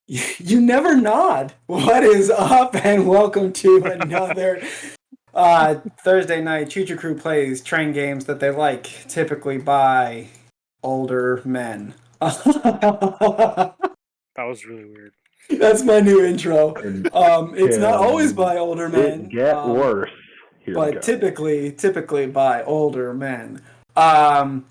You never nod. What is up, and welcome to another Thursday night. Choo Choo Crew plays train games that they like, typically by older men. That was really weird. That's my new intro. And It's not always by older it men, get worse. Here we but go. typically by older men. Um,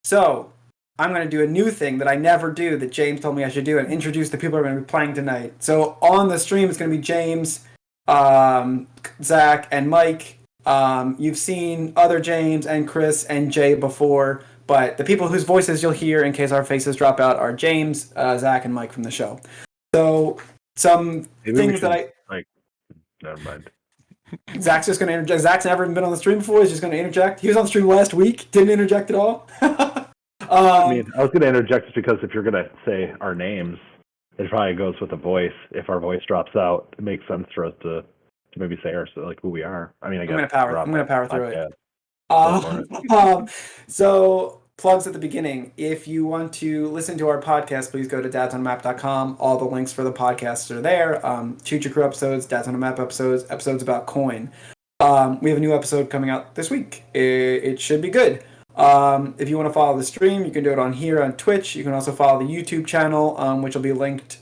so I'm going to do a new thing that I never do that James told me I should do and introduce the people who are going to be playing tonight. So on the stream, it's going to be James, Zach, and Mike. You've seen other James and Chris and Jay before, but the people whose voices you'll hear in case our faces drop out are James, Zach, and Mike from the show. So some things that never mind. Zach's just going to interject. Zach's never been on the stream before. He's just going to interject. He was on the stream last week. Didn't interject at all. I was going to interject just because if you're going to say our names, it probably goes with the voice. If our voice drops out, it makes sense for us to maybe say like who we are. I mean, I guess I'm going to power through it. So plugs at the beginning. If you want to listen to our podcast, please go to dadsonamap.com. All the links for the podcasts are there. Choo Choo Crew episodes, Dads on a Map episodes, episodes about coin. We have a new episode coming out this week. It should be good. If you want to follow the stream, you can do it on here on Twitch. You can also follow the YouTube channel, which will be linked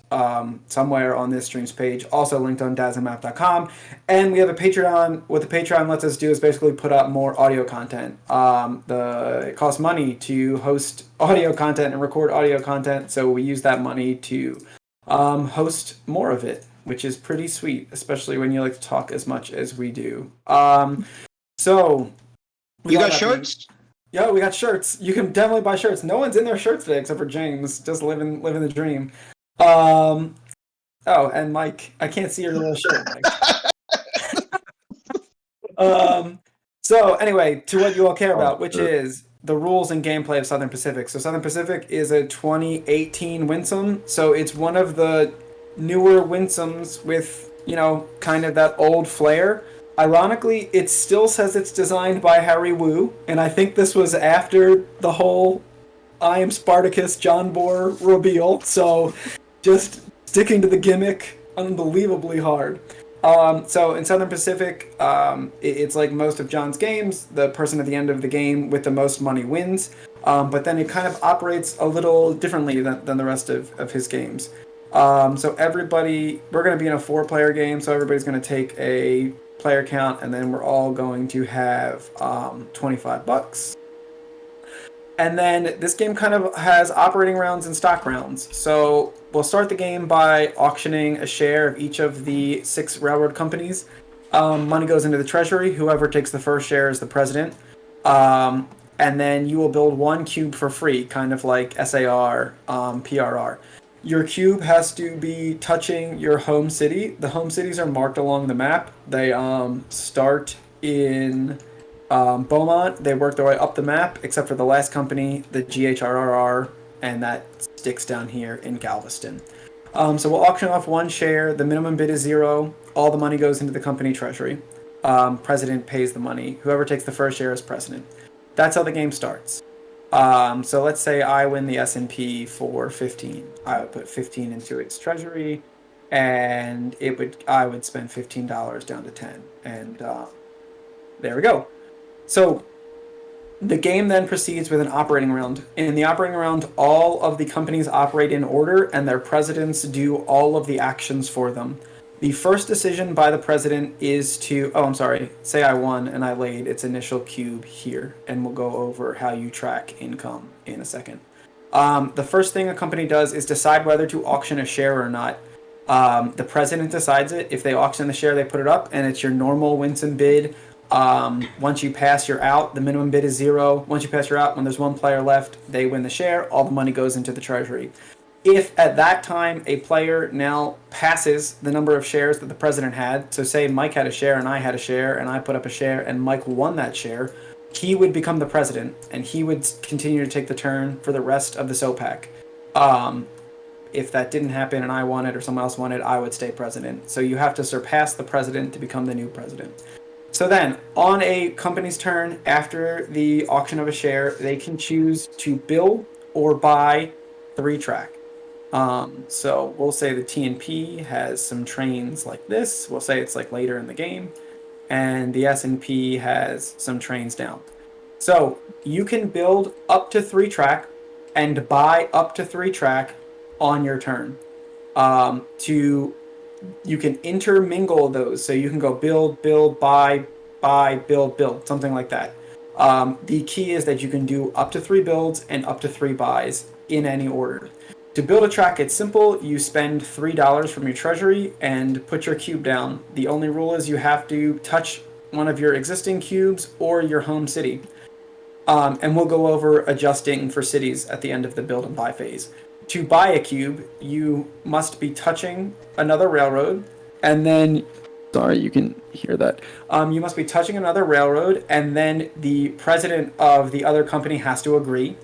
somewhere on this stream's page. Also linked on dadsonamap.com. And we have a Patreon. What the Patreon lets us do is basically put up more audio content. It costs money to host audio content and record audio content, so we use that money to host more of it, which is pretty sweet, especially when you like to talk as much as we do. So you got shirts? Yeah, we got shirts. You can definitely buy shirts. No one's in their shirts today except for James, just living the dream. Oh, and Mike, I can't see your little shirt, Mike. So anyway, to what you all care about, which is the rules and gameplay of Southern Pacific. So Southern Pacific is a 2018 Winsome, so it's one of the newer Winsomes with, kind of that old flair. Ironically, it still says it's designed by Harry Wu, and I think this was after the whole I am Spartacus John Boar reveal, so just sticking to the gimmick unbelievably hard. So in Southern Pacific, it's like most of John's games, the person at the end of the game with the most money wins, but then it kind of operates a little differently than the rest of his games. So we're going to be in a 4-player game, so everybody's going to take a player count, and then we're all going to have $25. And then this game kind of has operating rounds and stock rounds. So we'll start the game by auctioning a share of each of the 6 railroad companies. Money goes into the treasury. Whoever takes the first share is the president. And then you will build 1 cube for free, kind of like SAR, PRR. Your cube has to be touching your home city. The home cities are marked along the map. They start in Beaumont. They work their way up the map, except for the last company, the GHRRR, and that sticks down here in Galveston. So we'll auction off 1 share. The minimum bid is 0. All the money goes into the company treasury. President pays the money. Whoever takes the first share is president. That's how the game starts. So let's say I win the S&P for 15. I would put 15 into its treasury, and I would spend $15 down to 10. And there we go. So the game then proceeds with an operating round. In the operating round, all of the companies operate in order, and their presidents do all of the actions for them. The first decision by the president is say I won and I laid its initial cube here, and we'll go over how you track income in a second. The first thing a company does is decide whether to auction a share or not. The president decides it. If they auction the share, they put it up, and it's your normal Winston bid. Once you pass, you're out. The minimum bid is 0. Once you pass, you're out. When there's 1 player left, they win the share. All the money goes into the treasury. If at that time a player now passes the number of shares that the president had, so say Mike had a share and I had a share and I put up a share and Mike won that share, he would become the president and he would continue to take the turn for the rest of the SOPAC. If that didn't happen and I won it or someone else won it, I would stay president. So you have to surpass the president to become the new president. So then, on a company's turn, after the auction of a share, they can choose to build or buy 3-track. So we'll say the TNP has some trains like this. We'll say it's like later in the game, and the S&P has some trains down. So you can build up to 3 track and buy up to 3 track on your turn. You can intermingle those, so you can go build, buy, build, something like that. The key is that you can do up to 3 builds and up to 3 buys in any order. To build a track, it's simple. You spend $3 from your treasury and put your cube down. The only rule is you have to touch one of your existing cubes or your home city. And we'll go over adjusting for cities at the end of the build and buy phase. To buy a cube, you must be touching another railroad, and then, sorry, you can hear that. You must be touching another railroad, and then the president of the other company has to agree,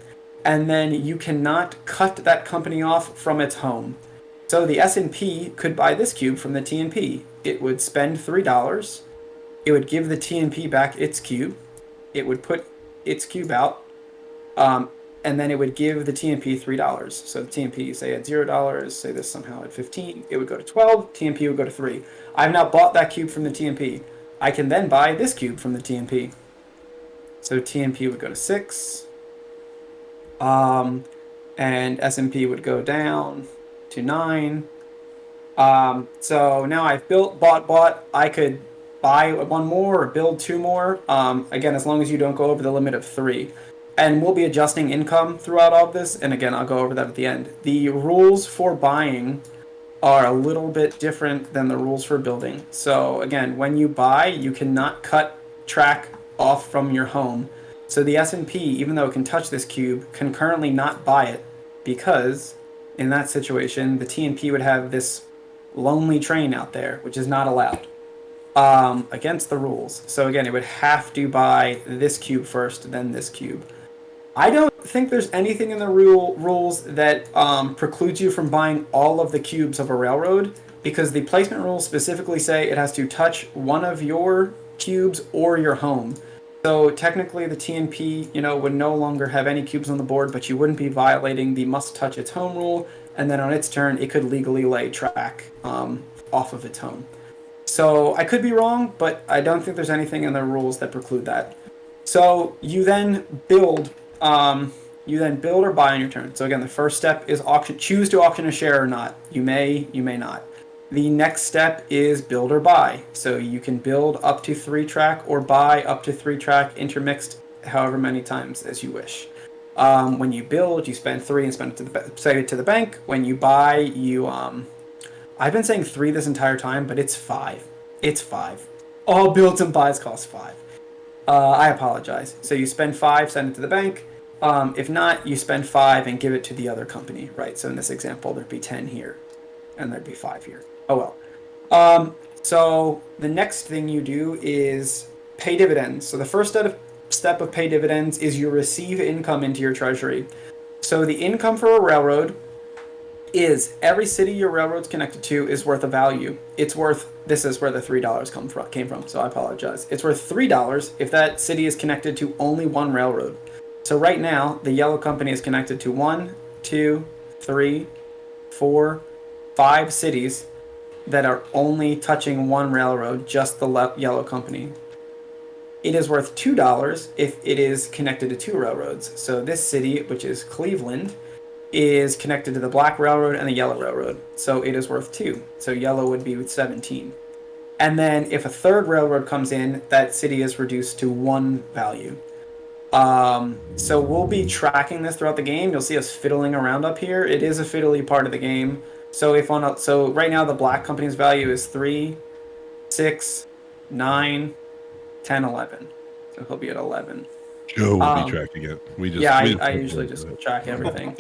and then you cannot cut that company off from its home. So the S&P could buy this cube from the TNP. It would spend $3. It would give the TNP back its cube. It would put its cube out, and then it would give the TNP $3. So the TNP, say at $0, say this somehow at 15, it would go to 12, TNP would go to 3. I've now bought that cube from the TNP. I can then buy this cube from the TNP. So TNP would go to 6, and S&P would go down to 9. So now I've bought. I could buy 1 more or build 2 more. Again, as long as you don't go over the limit of 3. And we'll be adjusting income throughout all of this. And again, I'll go over that at the end. The rules for buying are a little bit different than the rules for building. So again, when you buy, you cannot cut track off from your home. So the S&P, even though it can touch this cube, can currently not buy it, because in that situation, the TNP would have this lonely train out there, which is not allowed. Against the rules. So again, it would have to buy this cube first, then this cube. I don't think there's anything in the rules that precludes you from buying all of the cubes of a railroad, because the placement rules specifically say it has to touch one of your cubes or your home. So technically the TNP, would no longer have any cubes on the board, but you wouldn't be violating the must touch its home rule, and then on its turn it could legally lay track off of its home. So I could be wrong, but I don't think there's anything in the rules that preclude that. So you then build or buy on your turn. So again, the first step is auction. Choose to auction a share or not. You may not. The next step is build or buy. So you can build up to 3-track or buy up to 3-track intermixed however many times as you wish. When you build, you spend 3 and send it to the bank. When you buy, you I've been saying 3 this entire time, but it's 5. It's 5. All builds and buys cost 5. I apologize. So you spend 5, send it to the bank. If not, you spend 5 and give it to the other company, right? So in this example, there'd be 10 here, and there'd be 5 here. Oh well. So the next thing you do is pay dividends. So the first step of pay dividends is you receive income into your treasury. So the income for a railroad is every city your railroad's connected to is worth a value. It's worth, this is where the $3 came from, so I apologize. It's worth $3 if that city is connected to only one railroad. So right now, the yellow company is connected to 1, 2, 3, 4, 5 cities that are only touching one railroad, just the yellow company. It is worth $2 if it is connected to 2 railroads. So this city, which is Cleveland, is connected to the black railroad and the yellow railroad. So it is worth 2. So yellow would be 17. And then if a third railroad comes in, that city is reduced to 1 value. So we'll be tracking this throughout the game. You'll see us fiddling around up here. It is a fiddly part of the game. So so right now the black company's value is 3, 6, 9, 10, 11. So he'll be at 11. Joe will be tracking it. I usually just track everything.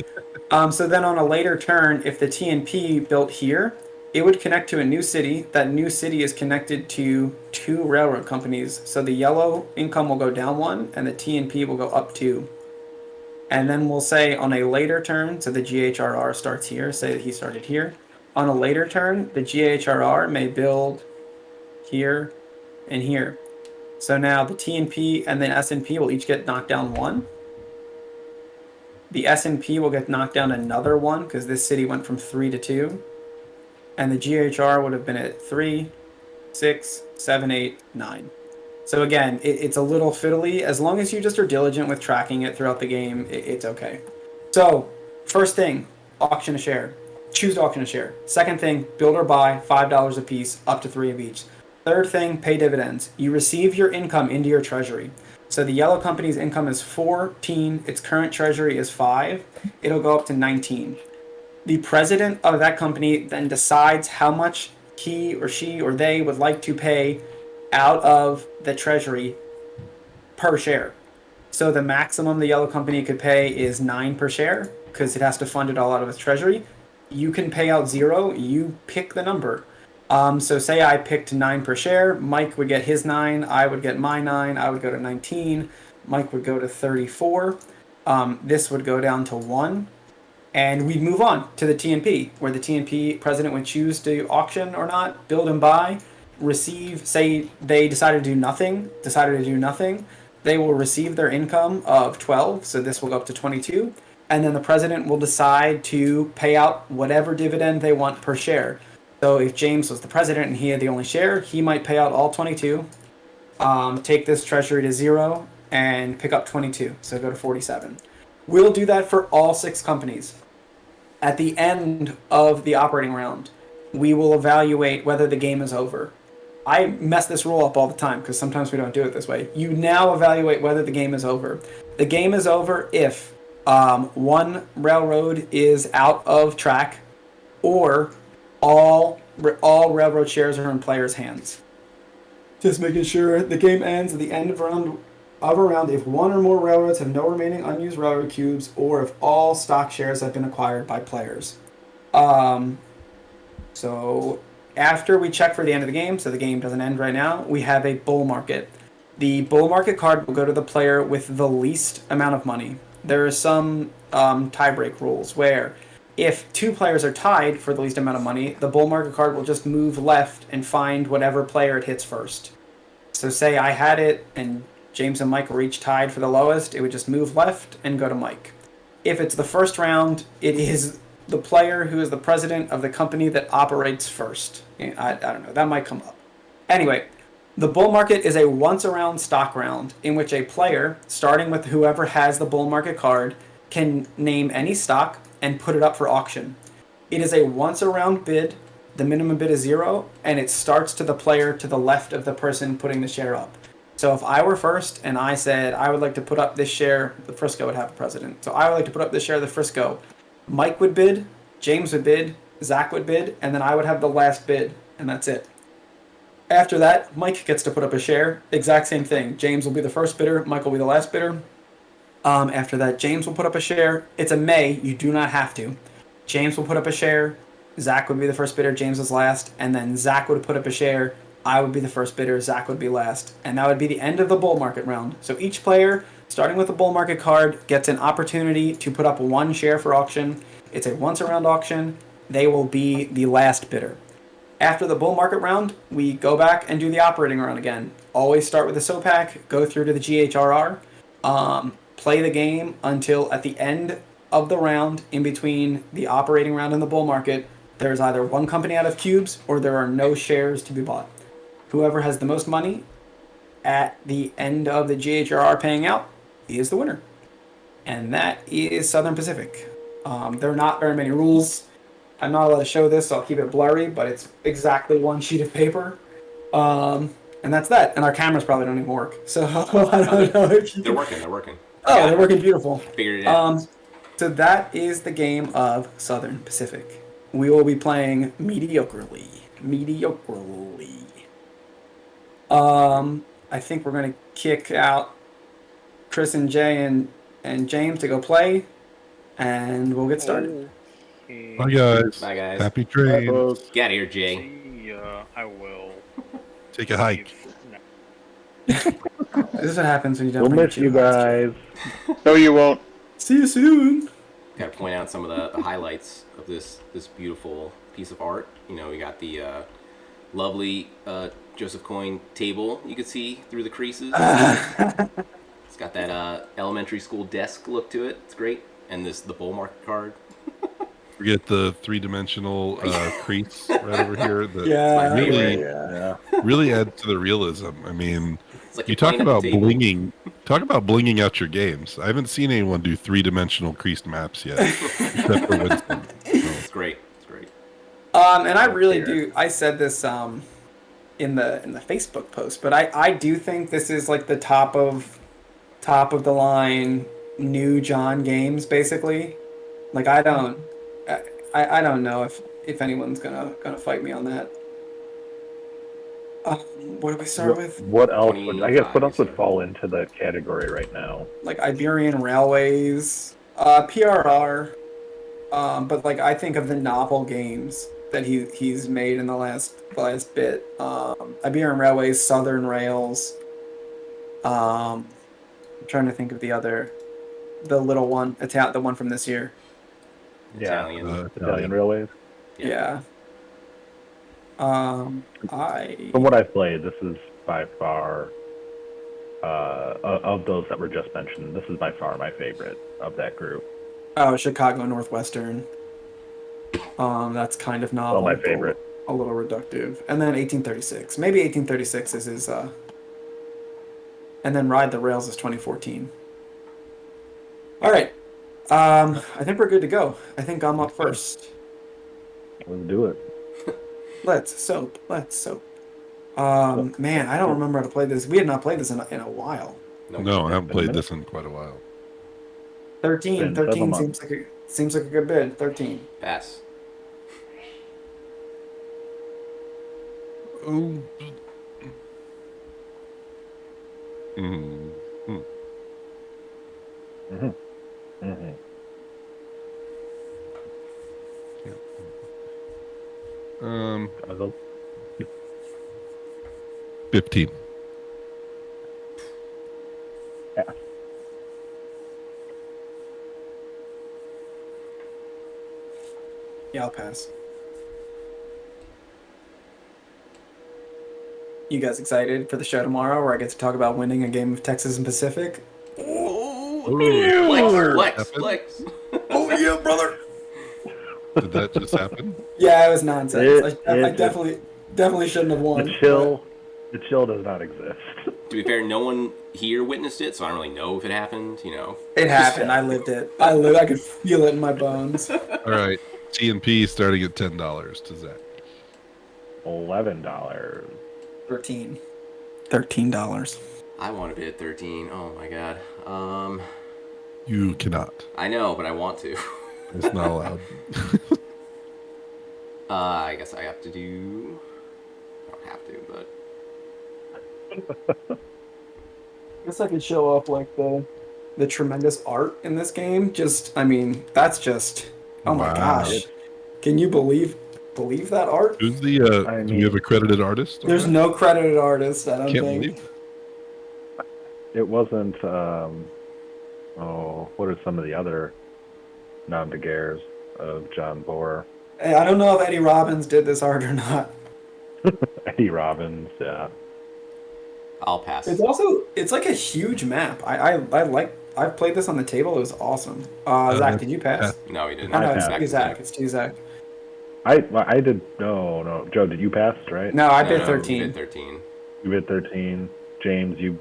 So then on a later turn, if the TNP built here, it would connect to a new city. That new city is connected to 2 railroad companies. So the yellow income will go down 1, and the TNP will go up 2. And then we'll say on a later turn, so the GHRR starts here, say that he started here. On a later turn, the GHRR may build here and here. So now the TNP and then S&P will each get knocked down 1. The S&P will get knocked down another 1 because this city went from 3 to 2. And the GHR would have been at 3, 6, 7, 8, 9. So again, it's a little fiddly. As long as you just are diligent with tracking it throughout the game, it's okay. So, first thing, auction a share. Choose to auction a share. Second thing, build or buy, $5 a piece, up to 3 of each. Third thing, pay dividends. You receive your income into your treasury. So the yellow company's income is 14, its current treasury is 5. It'll go up to 19. The president of that company then decides how much he or she or they would like to pay out of the treasury per share. So the maximum the yellow company could pay is 9 per share because it has to fund it all out of its treasury. You can pay out 0. You pick the number. So say I picked 9 per share. Mike would get his 9. I would get my 9. I would go to 19. Mike would go to 34. This would go down to 1. And we'd move on to the TNP, where the TNP president would choose to auction or not, build and buy, receive, say they decided to do nothing, they will receive their income of 12, so this will go up to 22, and then the president will decide to pay out whatever dividend they want per share. So if James was the president and he had the only share, he might pay out all 22, take this treasury to 0, and pick up 22, so go to 47. We'll do that for all 6 companies. At the end of the operating round, we will evaluate whether the game is over. I mess this rule up all the time because sometimes we don't do it this way. You now evaluate whether the game is over. The game is over if one railroad is out of track or all railroad shares are in players' hands. Just making sure the game ends at the end of a round if one or more railroads have no remaining unused railroad cubes or if all stock shares have been acquired by players. So after we check for the end of the game, so the game doesn't end right now, we have a bull market. The bull market card will go to the player with the least amount of money. There are some tie-break rules where if 2 players are tied for the least amount of money, the bull market card will just move left and find whatever player it hits first. So say I had it and James and Mike were each tied for the lowest, it would just move left and go to Mike. If it's the first round, it is the player who is the president of the company that operates first. I don't know, that might come up. Anyway, the bull market is a once-around stock round in which a player, starting with whoever has the bull market card, can name any stock and put it up for auction. It is a once-around bid, the minimum bid is 0, and it starts to the player to the left of the person putting the share up. So if I were first and I said I would like to put up this share, the Frisco would have a president. So I would like to put up this share of the Frisco. Mike would bid, James would bid, Zach would bid, and then I would have the last bid, and that's it. After that, Mike gets to put up a share. Exact same thing. James will be the first bidder, Mike will be the last bidder. After that, James will put up a share. It's a may, you do not have to. James will put up a share, Zach would be the first bidder, James is last, and then Zach would put up a share, I would be the first bidder, Zach would be last, and that would be the end of the bull market round. So each player, starting with the bull market card, gets an opportunity to put up 1 share for auction. It's a once-around auction. They will be the last bidder. After the bull market round, we go back and do the operating round again. Always start with the SOPAC, go through to the GHRR, play the game until at the end of the round, in between the operating round and the bull market, there's either 1 company out of cubes or there are no shares to be bought. Whoever has the most money at the end of the GHRR paying out is the winner. And that is Southern Pacific. There are not very many rules. I'm not allowed to show this, so I'll keep it blurry, but it's exactly 1 sheet of paper. And that's that. And our cameras probably don't even work. So I don't know if you... They're working. Oh, they're working beautiful. Figured it out. So that is the game of Southern Pacific. We will be playing mediocrely. I think we're going to kick out Chris and Jay and James to go play, and we'll get started. Bye, guys. Bye, guys. Happy trade. Get out of here, Jay. See ya. I will. Take a hike. This is what happens when you don't We'll bring miss your you children. guys. No, you won't. See you soon. Got to point out some of the highlights of this beautiful piece of art. You know, we got the lovely Joseph Coyne table you can see through the creases. It's got that elementary school desk look to it. It's great. and the bull market card. We get the 3-dimensional crease right over here. That Yeah, really, Yeah. really adds to the realism. I mean, It's like you you're talk playing at the about table. blinging. Talk about blinging out your games. I haven't seen anyone do 3-dimensional creased maps yet, except for Winston. So, It's great. It's great. And I really do. I said this in the Facebook post, but I do think this is like the top of the line new John games, basically. Like I don't know if anyone's gonna fight me on that. What do we start with? What else would I guess? What 25, else would so. fall into the category right now? Like Iberian Railways, PRR. But like I think of the novel games that he's made in the last bit. Iberian Railways, Southern Rails. I'm trying to think of the little one, the one from this year. Italian. Italian Railways. Yeah. Yeah. From what I've played, this is by far of those that were just mentioned. This is by far my favorite of that group. Oh, Chicago Northwestern. That's kind of novel. My favorite. A little reductive. And then 1836. Maybe 1836 is his. And then Ride the Rails is 2014. All right. I think we're good to go. I think I'm up first. Let's do it. Let's soap. Man, I don't remember how to play this. We had not played this in a while. no, I haven't played this in quite a while. 13 Been 7 seems like a good bid. 13. Pass. Oh. Mm. Mm. Mm-hmm. Um, 15. Yeah. Yeah, I'll pass. You guys excited for the show tomorrow where I get to talk about winning a game of Texas and Pacific? Flex. Oh yeah, brother. Did that just happen? Yeah, it was nonsense. I It- definitely shouldn't have won. The chill does not exist. To be fair, no one here witnessed it, so I don't really know if it happened. It happened. I lived it. I could feel it in my bones. All right. T&P starting at $10 to Zach. $11. $13. I want to bid 13. Oh my god. You cannot. I know, but I want to. It's not allowed. I guess I have to do. I don't have to, but I guess I could show off like the tremendous art in this game. That's just oh my Wow. gosh. Can you believe that art? Who's the, do you have a credited artist? on There's that? no credited artist, I don't Can't think. believe it. It wasn't. What are some of the other nom de guerres of John Bohr? Hey, I don't know if Eddie Robbins did this art or not. Eddie Robbins, yeah. I'll pass. It's like a huge map. I've played this on the table. It was awesome. Zach, did you pass? No, he didn't. Oh, no, I it's passed. to Zach. It's to Zach. I did. No. Joe, did you pass? Right? No, I No, bid no, 13. he bid 13. You bid 13. James, you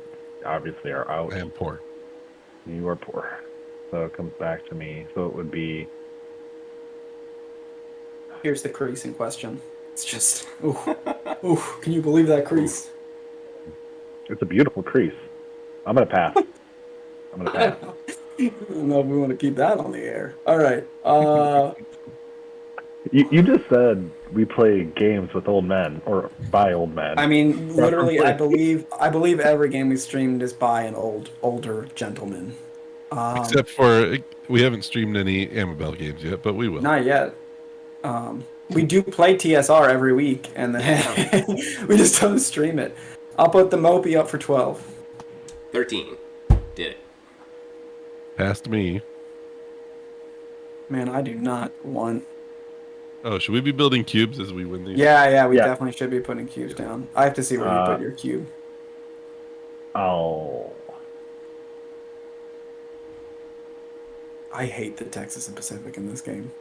obviously are out. I am poor. You are poor. So it comes back to me. So it would be. Here's the crease in question. It's just, ooh, can you believe that crease? It's a beautiful crease. I'm gonna pass. I'm gonna pass. I don't know if we want to keep that on the air. All right. You just said we play games with old men or by old men. I mean, literally, I believe every game we streamed is by an older gentleman. Except for, we haven't streamed any Amabel games yet, but we will. Not yet. We do play TSR every week, and then we just don't stream it. I'll put the Mopey up for 12. 13. Did it. Past me. Man, I do not want. Oh, should we be building cubes as we win these? Yeah, we definitely should be putting cubes down. I have to see where you put your cube. I hate the Texas and Pacific in this game.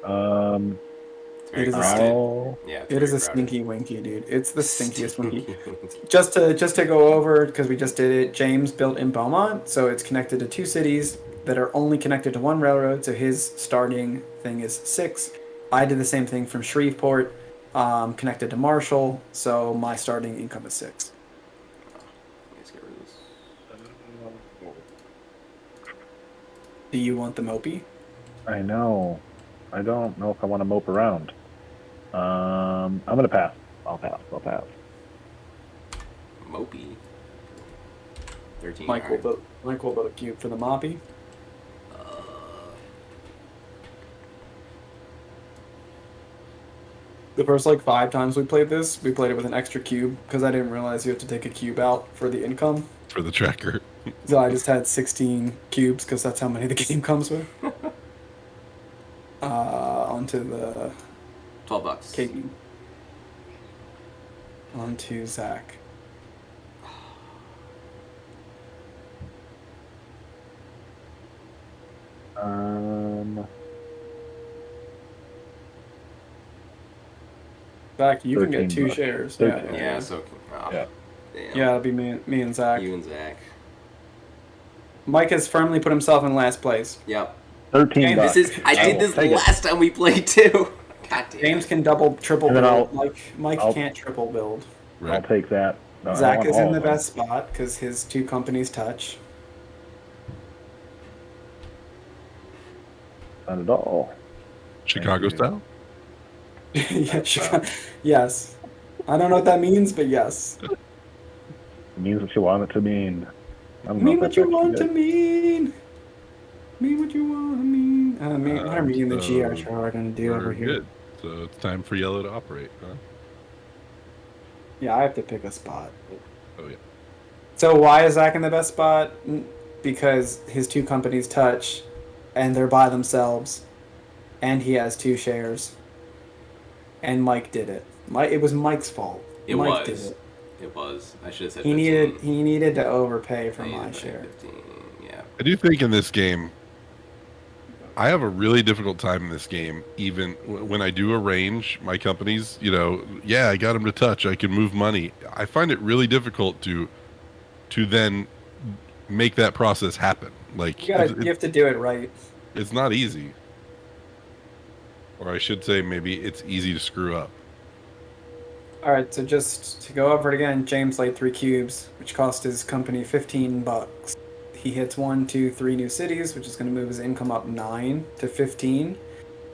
Very It is a crowded. I'll- Yeah, it's It is very a crowded. stinky winky, dude. It's the stinkiest winky. Winky. Just to go over, because we just did it, James built in Beaumont, so it's connected to 2 cities that are only connected to 1 railroad, so his starting thing is 6. I did the same thing from Shreveport, connected to Marshall, so my starting income is 6. Let's get rid of this. Do you want the Mopey? I know. I don't know if I want to mope around. I'm gonna pass. I'll pass. Mopey. 13. Mike will alright. build a cube for the Moppy. The first 5 times we played this, we played it with an extra cube because I didn't realize you have to take a cube out for the income. For the tracker. So I just had 16 cubes because that's how many the game comes with. Onto the $12. Katie. Onto Zach. Zach, you can get 2 $13. shares. Yeah, so. Oh, Yeah. Damn. Yeah, it'll be me and Zach. You and Zach. Mike has firmly put himself in last place. Yep. $13. This is. I did this Take it. last time we played too. God damn. James can double, triple And then build. Mike I'll- can't triple build. I'll take that. No, I Zach want is all in the of them. best spot because his 2 companies touch. Not at all. Chicago Thank you. style? Yeah, sure. Yes. I don't know what that means, but yes. It means what you want it to mean. I don't know Mean if what that's you actually want to good. mean. Mean what you want to mean. What are me and the So GR are going to do we're over here? good. So it's time for yellow to operate, huh? Yeah, I have to pick a spot. Oh, yeah. So why is Zach in the best spot? Because his 2 companies touch, and they're by themselves, and he has 2 shares. And Mike did it. It was Mike's fault. It Mike was. did it. It was. I should have said. He 15. needed to overpay for I needed my to pay share. 15. Yeah. I do think in this game, I have a really difficult time in this game. Even when I do arrange my companies, yeah, I got them to touch. I can move money. I find it really difficult to then make that process happen. Like You have to do it right. it's not easy, or I should say, maybe it's easy to screw up. All right, so just to go over it again, James laid 3 cubes, which cost his company $15. He hits 1, 2, 3 new cities, which is going to move his income up 9 to 15.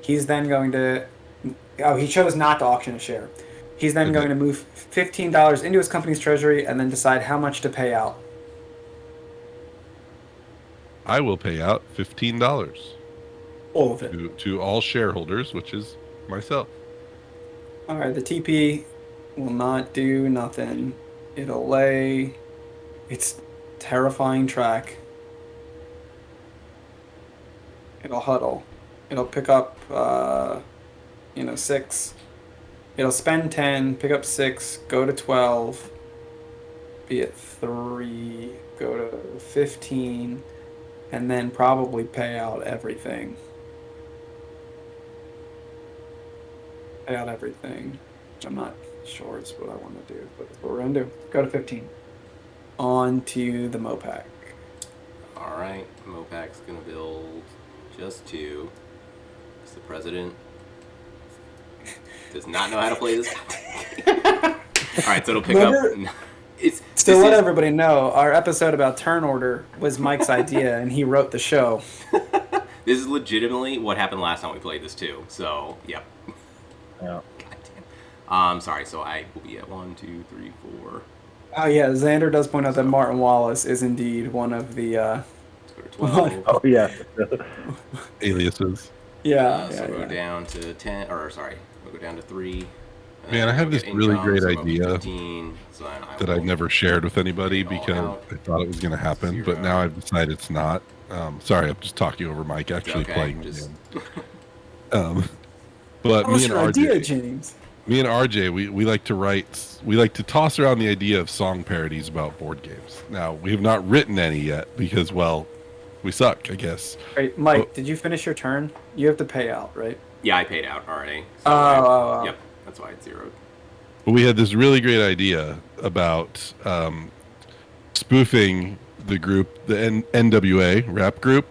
He's then going to. Oh, he chose not to auction a share. He's then going to move $15 into his company's treasury and then decide how much to pay out. I will pay out $15 All of it. to all shareholders, which is myself. All right, the TP will not do nothing. It'll lay. It's terrifying track. It'll huddle. It'll pick up, 6. It'll spend 10, pick up 6, go to 12, be at 3, go to 15, and then probably pay out everything. Pay out everything, which I'm not sure is what I want to do, but that's what we're going to do. Go to 15. On to the Mopac. Alright, Mopac's gonna build just 2. Because the president does not know how to play this. Alright, so it'll pick Remember- up. To let everybody know, our episode about turn order was Mike's idea, and he wrote the show. This is legitimately what happened last time we played this too. So, yep. Yeah. God damn. Sorry, so I will be at 1, 2, 3, 4. Oh yeah, Xander does point out that Martin Wallace is indeed one of the. Let's go to 12. Oh yeah. Aliases. So we'll go down to 10, or sorry, we'll go down to 3. Man, I have this really great idea 15, so that I've never shared with anybody All because out. I thought it was going to happen, 0. but now I've decided it's not. Sorry, I'm just talking over Mike, actually Okay, playing. just- But What's me and your idea, RJ, James? Me and RJ, we like to toss around the idea of song parodies about board games. Now, we have not written any yet because, well, we suck, I guess. Wait, Mike, did you finish your turn? You have to pay out, right? Yeah, I paid out already. So Oh. Yep, that's why it's zeroed. But we had this really great idea about spoofing the group, the NWA rap group,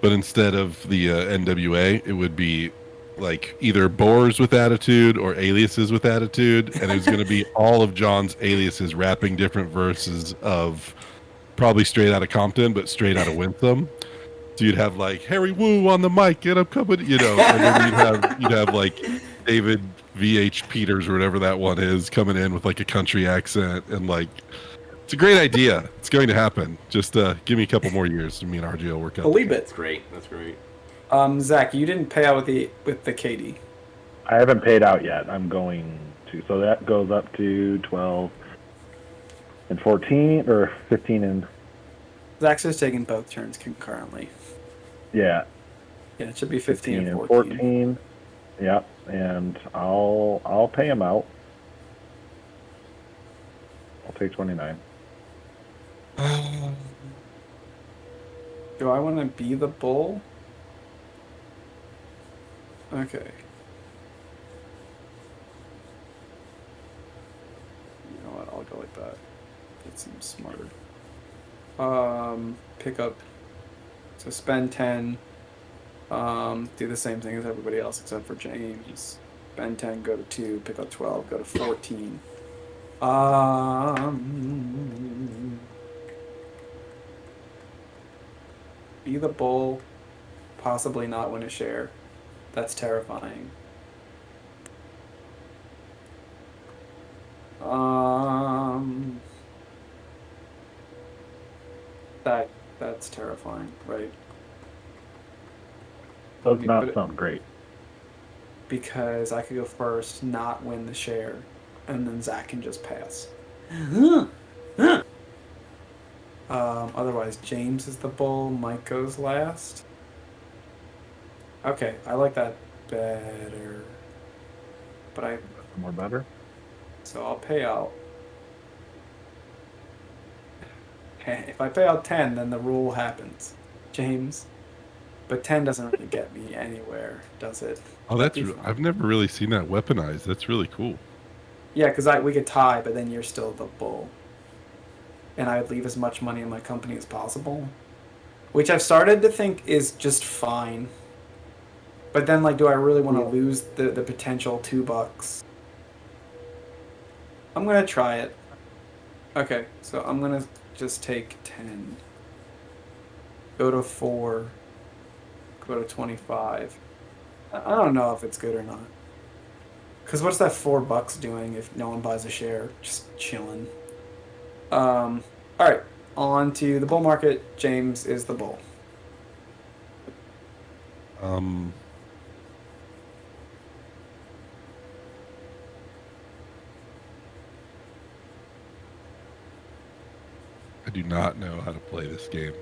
but instead of the NWA, it would be like either Boars with Attitude or Aliases with Attitude, and it was going to be all of John's aliases rapping different verses of probably Straight Outta Compton, but Straight Outta Winsome. So you'd have like Harry Wu on the mic, and I'm coming, and then you'd have like David VH Peters or whatever that one is coming in with like a country accent, and like it's a great idea. It's going to happen. Just give me a couple more years, and me and RJ will work out. Believe it. That's great. That's great. Zach, you didn't pay out with the Katie. I haven't paid out yet. I'm going to. So that goes up to 12 and 14, or 15 and... Zach's just taking both turns concurrently. Yeah. Yeah, it should be 15 and 14. Yep, and I'll pay him out. I'll take 29. Do I want to be the bull? Okay. You know what? I'll go like that. That seems smarter. Pick up. So spend 10. Do the same thing as everybody else except for James. Spend 10, go to 2, pick up 12, go to 14. Be the bull, possibly not win a share. That's terrifying. That's terrifying, right? Does not sound great. Because I could go first, not win the share, and then Zach can just pass. Otherwise, James is the bull, Mike goes last. Okay, I like that better. But More better? So I'll pay out. If I pay out 10, then the rule happens. James. But 10 doesn't really get me anywhere, does it? Oh, I've never really seen that weaponized. That's really cool. Yeah, because we could tie, but then you're still the bull. And I would leave as much money in my company as possible. Which I've started to think is just fine. But then, like, do I really want to lose the potential $2? I'm going to try it. Okay, so I'm going to just take 10. Go to 4. Go to 25. I don't know if it's good or not. Because what's that $4 doing if no one buys a share? Just chilling. Alright, on to the bull market. James is the bull. I do not know how to play this game.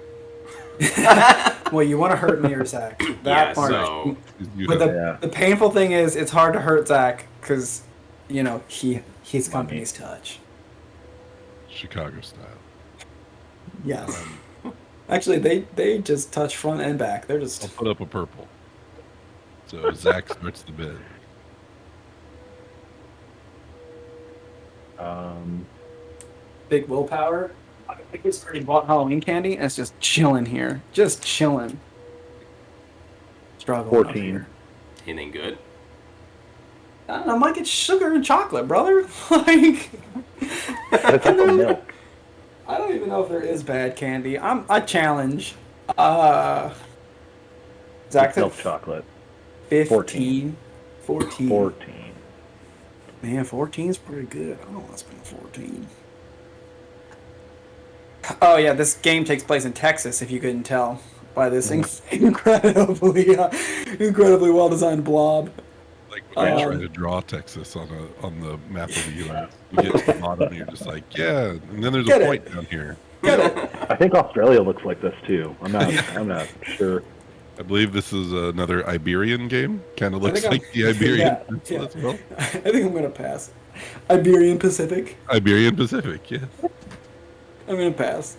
Well, you want to hurt me or Zach. That part. So... But the painful thing is, it's hard to hurt Zach because, you know, he's company's touch. Chicago style. Yes. Actually, they just touch front and back. They're just... I'll put up a purple. So Zach starts the bid. Big willpower. I think we already bought Halloween candy, and it's just chilling here. Just chilling. Struggling 14. Anything good? I don't know, Mike, it's sugar and chocolate, brother. Like... It's like milk. I don't even know if there is bad candy. I challenge. Zach Milk chocolate. 15. 14. 14. Man, 14's pretty good. I don't want to spend 14. Oh yeah, this game takes place in Texas. If you couldn't tell by this incredibly well designed blob. Like when I try to draw Texas on the map of the U.S., you get to the bottom, and you're just like, yeah, and then there's a point down here. Get it? I think Australia looks like this too. I'm not sure. I believe this is another Iberian game. Kind of I looks think like the Iberian yeah, Peninsula yeah. as well. I think I'm gonna pass. Iberian Pacific. Iberian Pacific, yes. I'm gonna pass.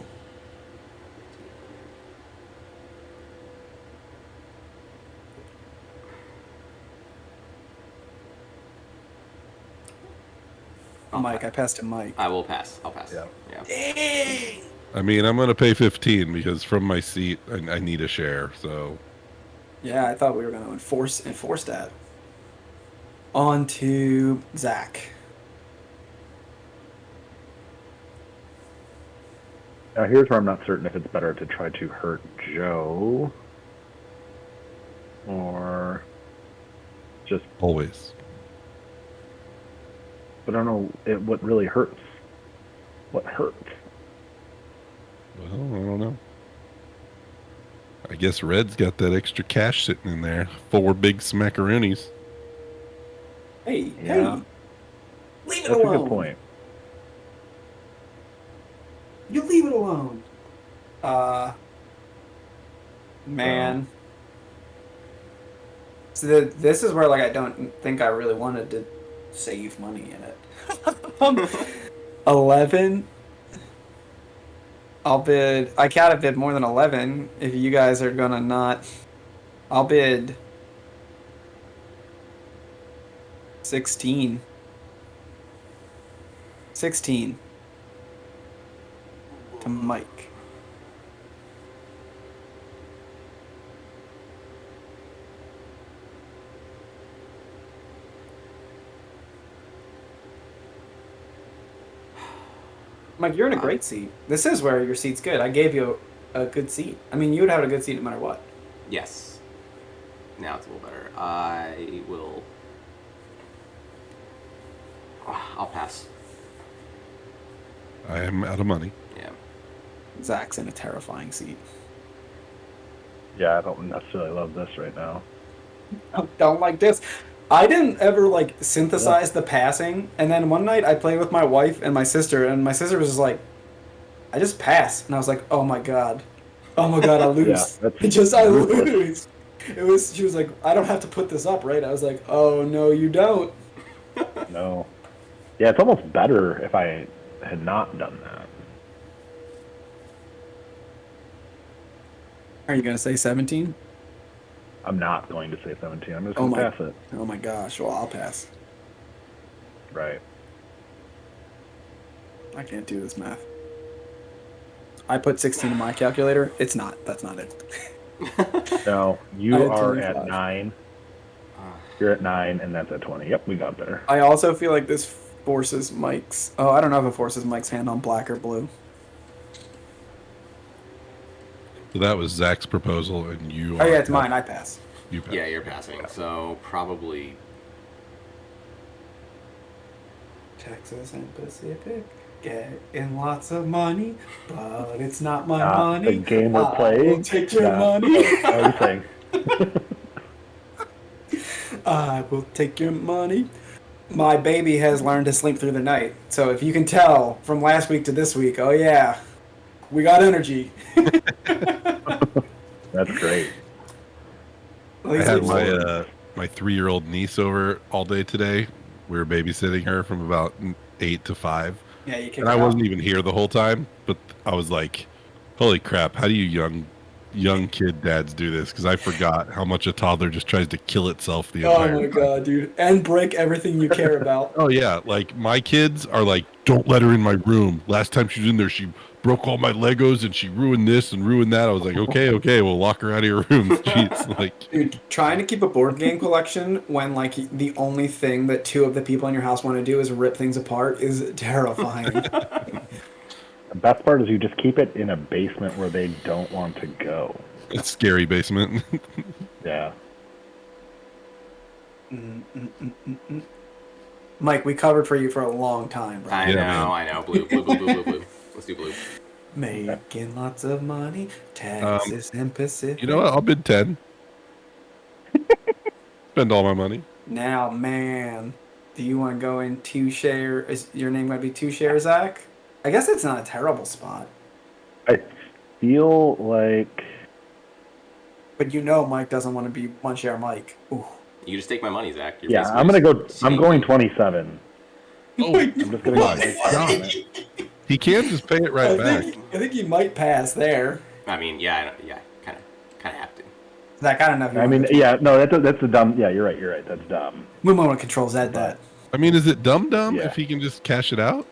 Mike, I passed to Mike. I will pass. I'll pass. Yeah. Dang! I mean, I'm going to pay 15 because from my seat, I need a share. So Yeah, I thought we were gonna enforce that. On to Zach. Now here's where I'm not certain if it's better to try to hurt Joe or just. always. But I don't know what really hurts. What hurts? Well, I don't know. I guess Red's got that extra cash sitting in there. 4 big smackaroonies. Hey, Yeah. hey! Leave it That's alone. a good point. You leave it alone. Man. So this is where like I don't think I really wanted to save money in it. 11. I'll bid. I gotta bid more than 11 if you guys are gonna not. I'll bid 16. 16 to Mike. Mike, you're in a great seat. This is where your seat's good. I gave you a good seat. I mean, you would have a good seat no matter what. Yes. Now it's a little better. I will. I'll pass. I am out of money. Yeah. Zach's in a terrifying seat. Yeah, I don't necessarily love this right now. I don't like this. I didn't ever like synthesize the passing, and then one night I played with my wife and my sister, and my sister was just like, "I just pass," and I was like, "Oh my god, I lose. Yeah, I lose." It was. She was like, "I don't have to put this up, right?" I was like, "Oh no, you don't." No. Yeah, it's almost better if I had not done that. Are you gonna say 17? I'm not going to say 17. I'm just Oh going to my- pass it. Oh my gosh. Well, I'll pass. Right. I can't do this math. I put 16 in my calculator. It's not. That's not it. No, I you had are 25. at 9. You're at 9, and that's at 20. Yep, we got there. I also feel like this forces Mike's. Oh, I don't know if it forces Mike's hand on black or blue. So that was Zach's proposal, and you. Oh yeah, it's mine. I pass. You pass. Yeah, you're passing. So probably. Texas and Pacific getting lots of money, but it's not my The money. game we're I playing. will take your Yeah. money. What are you saying? I will take your money. My baby has learned to sleep through the night. So if you can tell from last week to this week, oh yeah, we got energy. That's great. At I least had it's- my 3-year-old niece over all day today. We were babysitting her from about 8 to 5. yeah, you kick And it I out. wasn't even here the whole time, but I was like, holy crap, how do you young kid dads do this? Because I forgot how much a toddler just tries to kill itself the entire Oh my time. god, dude. And break everything you care about. Oh yeah, like my kids are like, don't let her in my room. Last time she was in there, she broke all my Legos and she ruined this and ruined that. I was like, okay, we'll lock her out of your room. Jeez, like, Dude, trying to keep a board game collection when like the only thing that 2 of the people in your house want to do is rip things apart is terrifying. The best part is you just keep it in a basement where they don't want to go. it's scary basement. Yeah. Mike, we covered for you for a long time, bro. I know. Blue. Let's do blue. Making lots of money, Texas and Pacific. You know what? I'll bid 10. Spend all my money. Now, man, do you want to go in 2 share? Is your name going to be 2 share, Zach? I guess it's not a terrible spot. I feel like But you know Mike doesn't want to be one share Mike. Ooh. You just take my money, Zach. You're Yeah, basically I'm gonna go. just I'm saying- going 27. Oh, I'm just gonna my go. God. He can just pay it right back. I think he might pass there. I mean, yeah, kind of have to. Zach, I don't know if you I want mean, to. yeah, no, that's a dumb. Yeah, you're right. That's dumb. We might want to control Zed But- that. I mean, is it dumb Yeah. if he can just cash it out?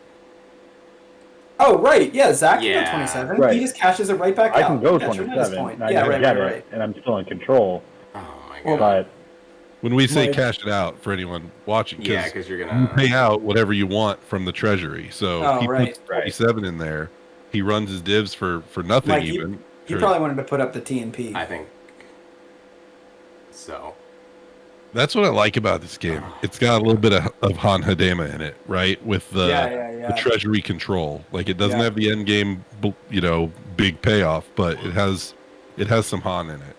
Oh, right. Yeah, Zach can Yeah. go 27. Right. He just cashes it right back I out. can go Yeah, tremendous 27. point. I Yeah, right, get right, it, right. and I'm still in control. Oh my Well, god. But When we say Like- cash it out for anyone watching, Yeah, because because you're you gonna. pay out whatever you want from the treasury. So Oh, he right. puts 27 in there. He runs his divs for nothing Mike, even. He Or- probably wanted to put up the TNP. I think. So. That's what I like about this game. It's got a little bit of Han Hadema in it, right? With the Yeah. the treasury control. Like it doesn't Yeah. have the end game, big payoff, but it has some Han in it.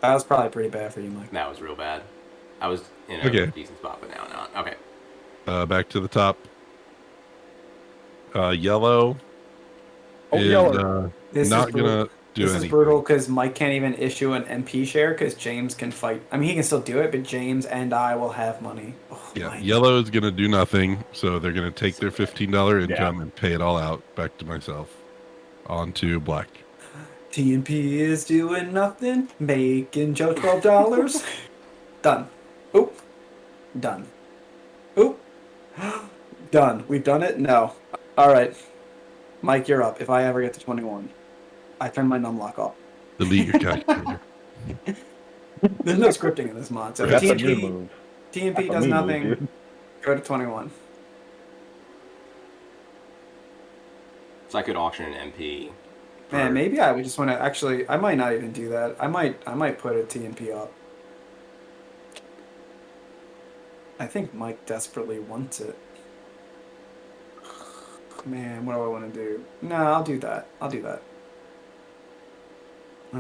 That was probably pretty bad for you, Mike. That was real bad. I was in a Okay. decent spot, but now not. Okay. Back to the top. Yellow Oh, is yellow. This not is gonna do This anything. is brutal because Mike can't even issue an MP share because James can fight. I mean, he can still do it, but James and I will have money. Oh, Yeah, Mike. yellow is gonna do nothing, so they're gonna take their $15 income and pay it all out back to myself. On to black. TNP is doing nothing, making Joe $12. Done. Oop. Done. Oop. Done. We've done it? No. All right. Mike, you're up. If I ever get to 21, I turn my num lock off. Delete your calculator. There's no scripting in this mod. So if That's a new TNP, move. TNP That's a does me move, nothing, dude. go to 21. So I could auction an MP. Man, maybe I would just want to actually. I might not even do that. I might put a TNP up. I think Mike desperately wants it. Man, what do I want to do? No, I'll do that. I don't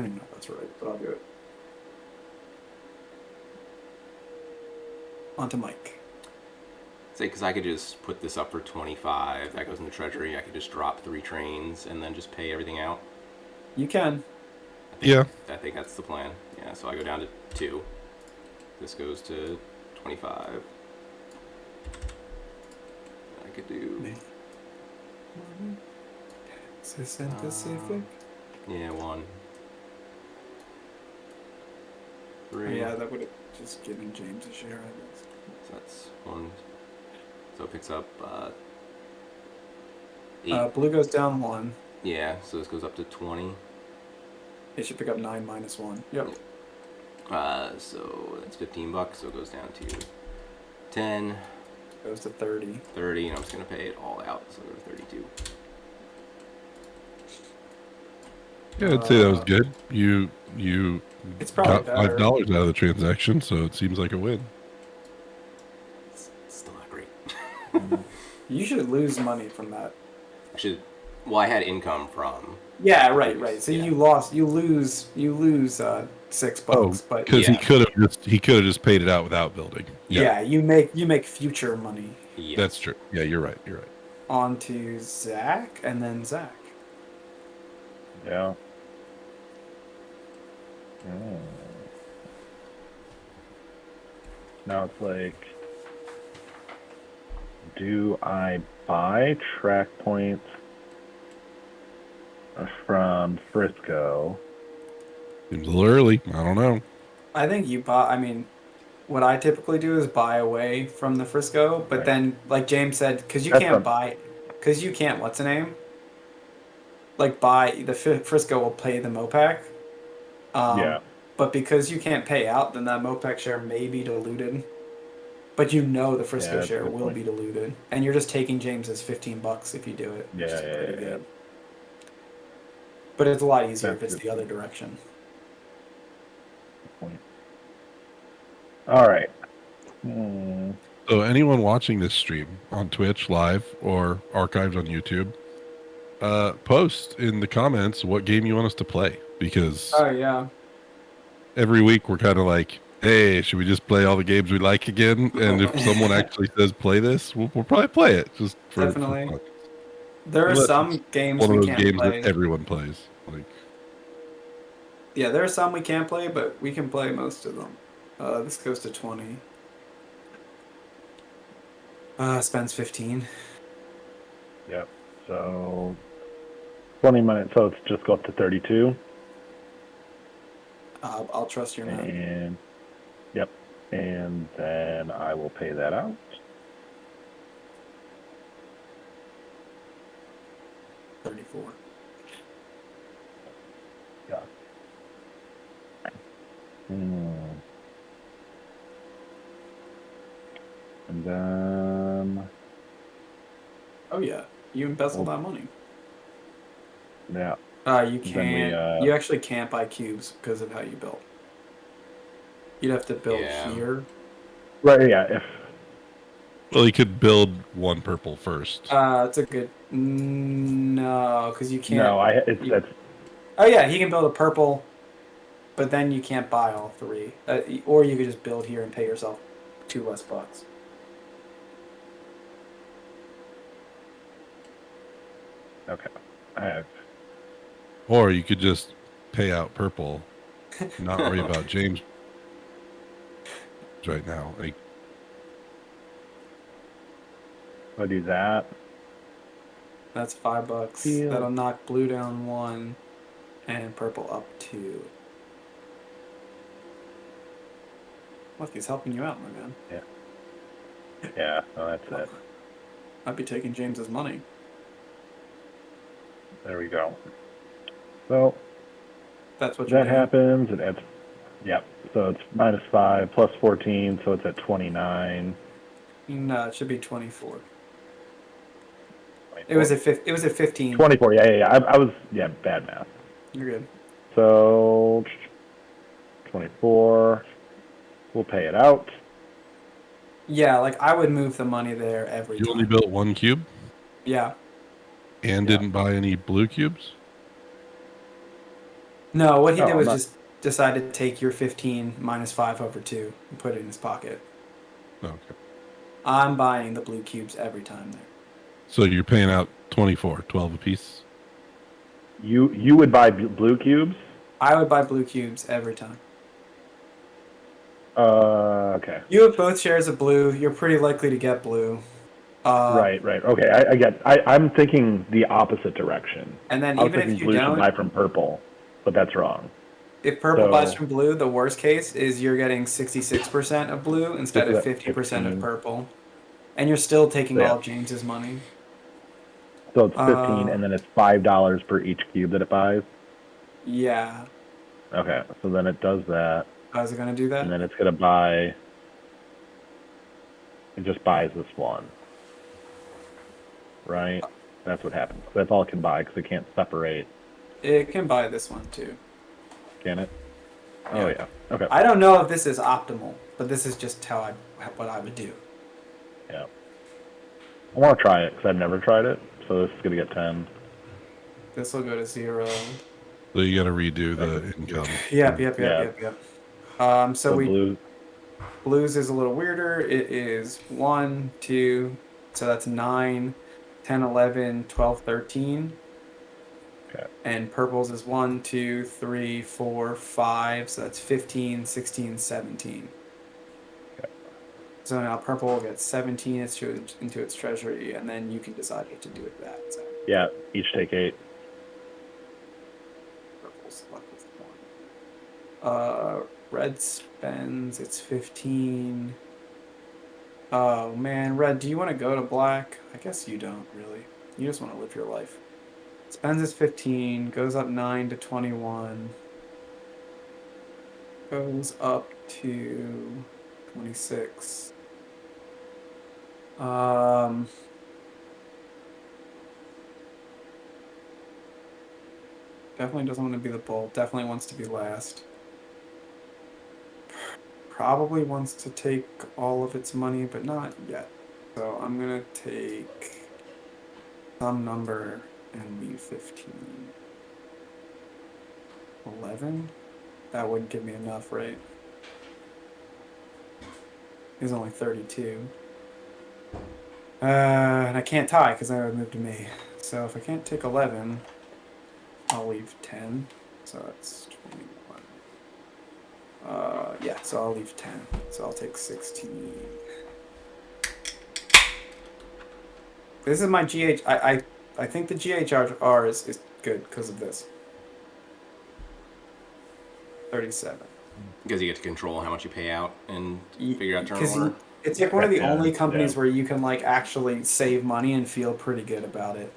even know if that's right, but I'll do it. On to Mike. Say, because I could just put this up for 25. That goes in the treasury. I could just drop 3 trains and then just pay everything out. You can. Yeah. I think that's the plan. Yeah, so I go down to 2. This goes to 25. I could do... Texas and Pacific. Yeah, 1. 3. Yeah, that would have just given James a share, I guess. So that's 1. So it picks up 8. Blue goes down 1. Yeah, so this goes up to 20. It should pick up 9 minus 1. Yep. So that's $15, so it goes down to 10, Goes to 30. 30, and I'm just going to pay it all out, so I go to 32. Yeah, I'd say that was good. You It's probably got $5 better. out of the transaction, so it seems like a win. It's still not great. You should lose money from that. Well, I had income from... Yeah, right. So Yeah. you lose $6, but because Yeah. he could have just paid it out without building. yeah, you make future money. Yes. That's true. Yeah, you're right. On to Zach, and then Zach. Yeah. Oh. Now it's like, do I buy track points from Frisco? Seems a little early. I don't know. I think you buy. I mean, what I typically do is buy away from the Frisco, but Right. then, like James said, because you That's can't what- buy, because you can't. What's the name? Like buy the Frisco will pay the Mopac. Yeah. But because you can't pay out, then that Mopac share may be diluted. But you know the Frisco Yeah, that's a share good will point. be diluted, and you're just taking James's $15 if you do it. Which is Yeah. pretty good. But it's a lot easier if That's it's good. the other direction. All right. So anyone watching this stream on Twitch live or archived on YouTube, post in the comments what game you want us to play, because Oh yeah. every week we're kind of like, hey, should we just play all the games we like again? And if someone actually says play this, we'll probably play it just for Definitely. fun. There are Unless some games One of we those can't games play. that everyone plays. Like, Yeah, there are some we can't play, but we can play most of them. This goes to 20. Spends 15. Yep. So 20 minutes. So it's just go up to 32. I'll trust your note. And yep. And then I will pay that out. $34. Yeah. And then Oh yeah, you embezzled that money. yeah. You can't. You actually can't buy cubes because of how you built. You'd have to build here. Right. Yeah. If Well, he could build one purple first. It's a good no, because you can't. no, that's Oh yeah, he can build a purple, but then you can't buy all three. Or you could just build here and pay yourself $2 less. okay. I have. Or you could just pay out purple, not worry about James right now. Like, I'll do that. That's $5. Deal. That'll knock blue down 1, and purple up 2. Look, he's helping you out, my man. Yeah. Yeah. No, that's it. I'd be taking James's money. There we go. So That's what you're that doing. happens. It adds. Yep. So it's -5 plus 14, so it's at 29. No, it should be 24. 24. It was at 15. 24. Yeah. I was bad math. You're good. So 24. We'll pay it out. Yeah, like I would move the money there every you time. only built one cube Yeah. and didn't buy any blue cubes? No, what he did was just decide to take your 15 minus 5 over 2 and put it in his pocket. Okay. I'm buying the blue cubes every time there. So you're paying out 24, 12 apiece? You would buy blue cubes? I would buy blue cubes every time. Okay. You have both shares of blue. You're pretty likely to get blue. Right. Okay, I get. I'm thinking the opposite direction. And then I was even thinking if you blue don't, should buy from purple, but that's wrong. if purple So- buys from blue, the worst case is you're getting 66% of blue instead of 50% 15. of purple. And you're still taking Yeah. all of James's money. So it's 15, and then it's $5 per each cube that it buys. Yeah. Okay, so then it does that, How's it going to do that? and then it's gonna buy. It just buys this one, right? That's what happens. That's all it can buy because it can't separate, It can buy this one too. can it? Oh yeah. Okay. I don't know if this is optimal, but this is just what I would do. Yeah. I want to try it because I've never tried it, so this is gonna get 10. This will go to 0. So you got to redo the income. Yep. So blue. blues is a little weirder. It is 1, 2, so that's 9, 10, 11, 12, 13. Okay. And purples is 1, 2, 3, 4, 5, so that's 15, 16, 17. Okay. So now purple will get 17 into its treasury, and then you can decide what to do with that. So Yeah, each take 8. purple's left with 1. Red spends its 15. Oh man, red, do you want to go to black? I guess you don't really. You just want to live your life. Spends its 15, goes up 9 to 21. Goes up to 26. Definitely doesn't want to be the bull. Definitely wants to be last. Probably wants to take all of its money, but not yet. So I'm gonna take some number and leave 15. 11? That wouldn't give me enough, right? He's only 32. And I can't tie because that would move to me. So if I can't take 11, I'll leave 10. So that's 21. Yeah, so I'll leave 10. So I'll take 16. This is my GH. I think the GHR is good because of this. 37. Because you get to control how much you pay out and figure out turn Because order. it's like one of the Yeah, only companies yeah. where you can like actually save money and feel pretty good about it.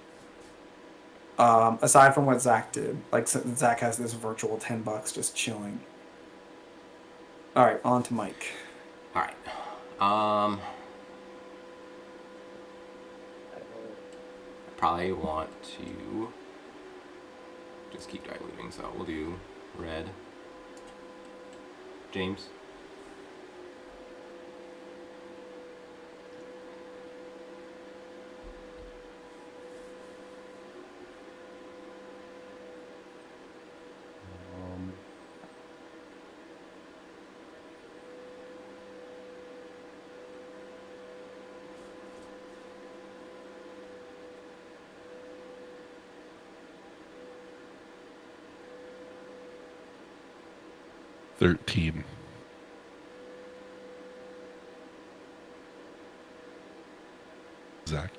Aside from what Zach did, like Zach has this virtual $10 just chilling. All right, on to Mike. All right. I probably want to just keep diluting, so we'll do red. James. $13. Zach.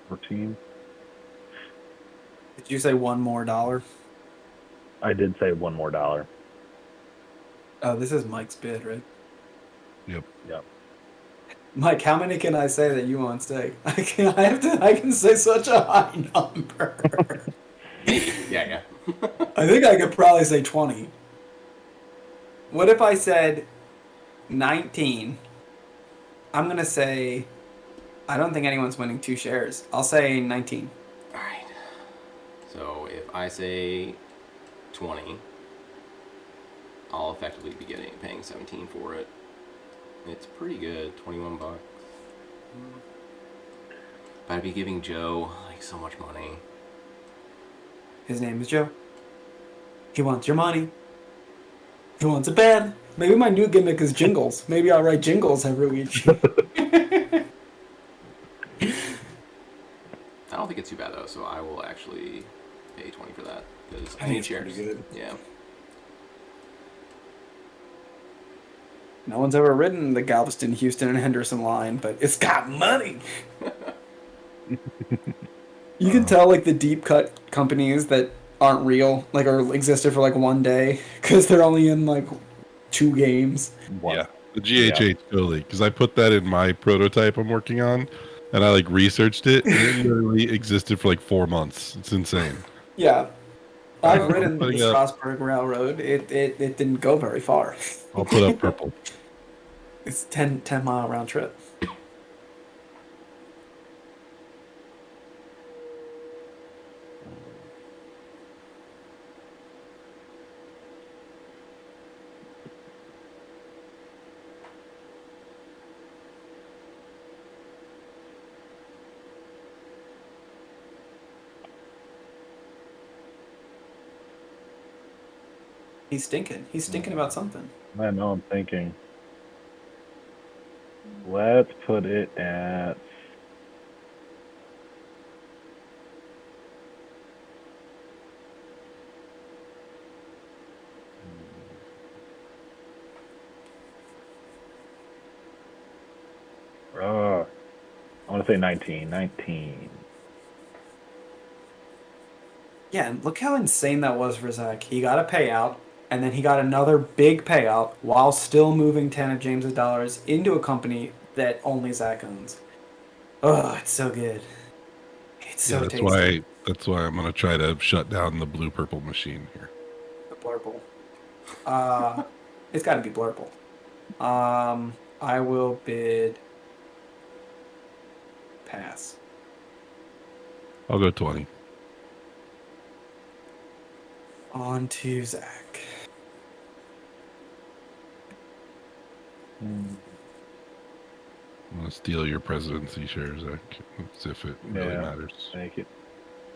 14. Did you say one more dollar? I did say one more dollar. Oh, this is Mike's bid, right? Yep. Yep. Mike, how many can I say that you want stake? I can say such a high number. Yeah. I think I could probably say 20. What if I said 19? I'm going to say, I don't think anyone's winning 2 shares. I'll say 19. All right. So if I say 20, I'll effectively be paying 17 for it. It's pretty good, $21. But I'd be giving Joe like so much money. His name is Joe. He wants your money. He wants it bad. Maybe my new gimmick is jingles. Maybe I'll write jingles every week. I don't think it's too bad though, so I will actually pay 20 for that because I need shares. Pretty good. Yeah. No one's ever ridden the Galveston, Houston, and Henderson line, but it's got money. You can tell like the deep cut companies that aren't real, like or existed for like one day, because they're only in like 2 games. Yeah, the GHH totally. Because I put that in my prototype I'm working on, and I like researched it, and it literally existed for like 4 months. It's insane. Yeah. I've ridden putting the up- Strasbourg Railroad. It didn't go very far. I'll put up purple. It's 10 mile round trip. He's stinking. He's stinking about something. I know, I'm thinking. Let's put it at... I want to say 19. 19. Yeah, and look how insane that was for Zach. He got a payout, and then he got another big payout while still moving 10 of James's dollars into a company that only Zach owns. Oh, it's so good. It's so tasty. That's why I'm gonna try to shut down the blue purple machine here. The blurple. It's got to be blurple. I will bid pass. I'll go 20. On to Zach. I'm gonna steal your presidency shares, Zach, as if it really matters. Take it.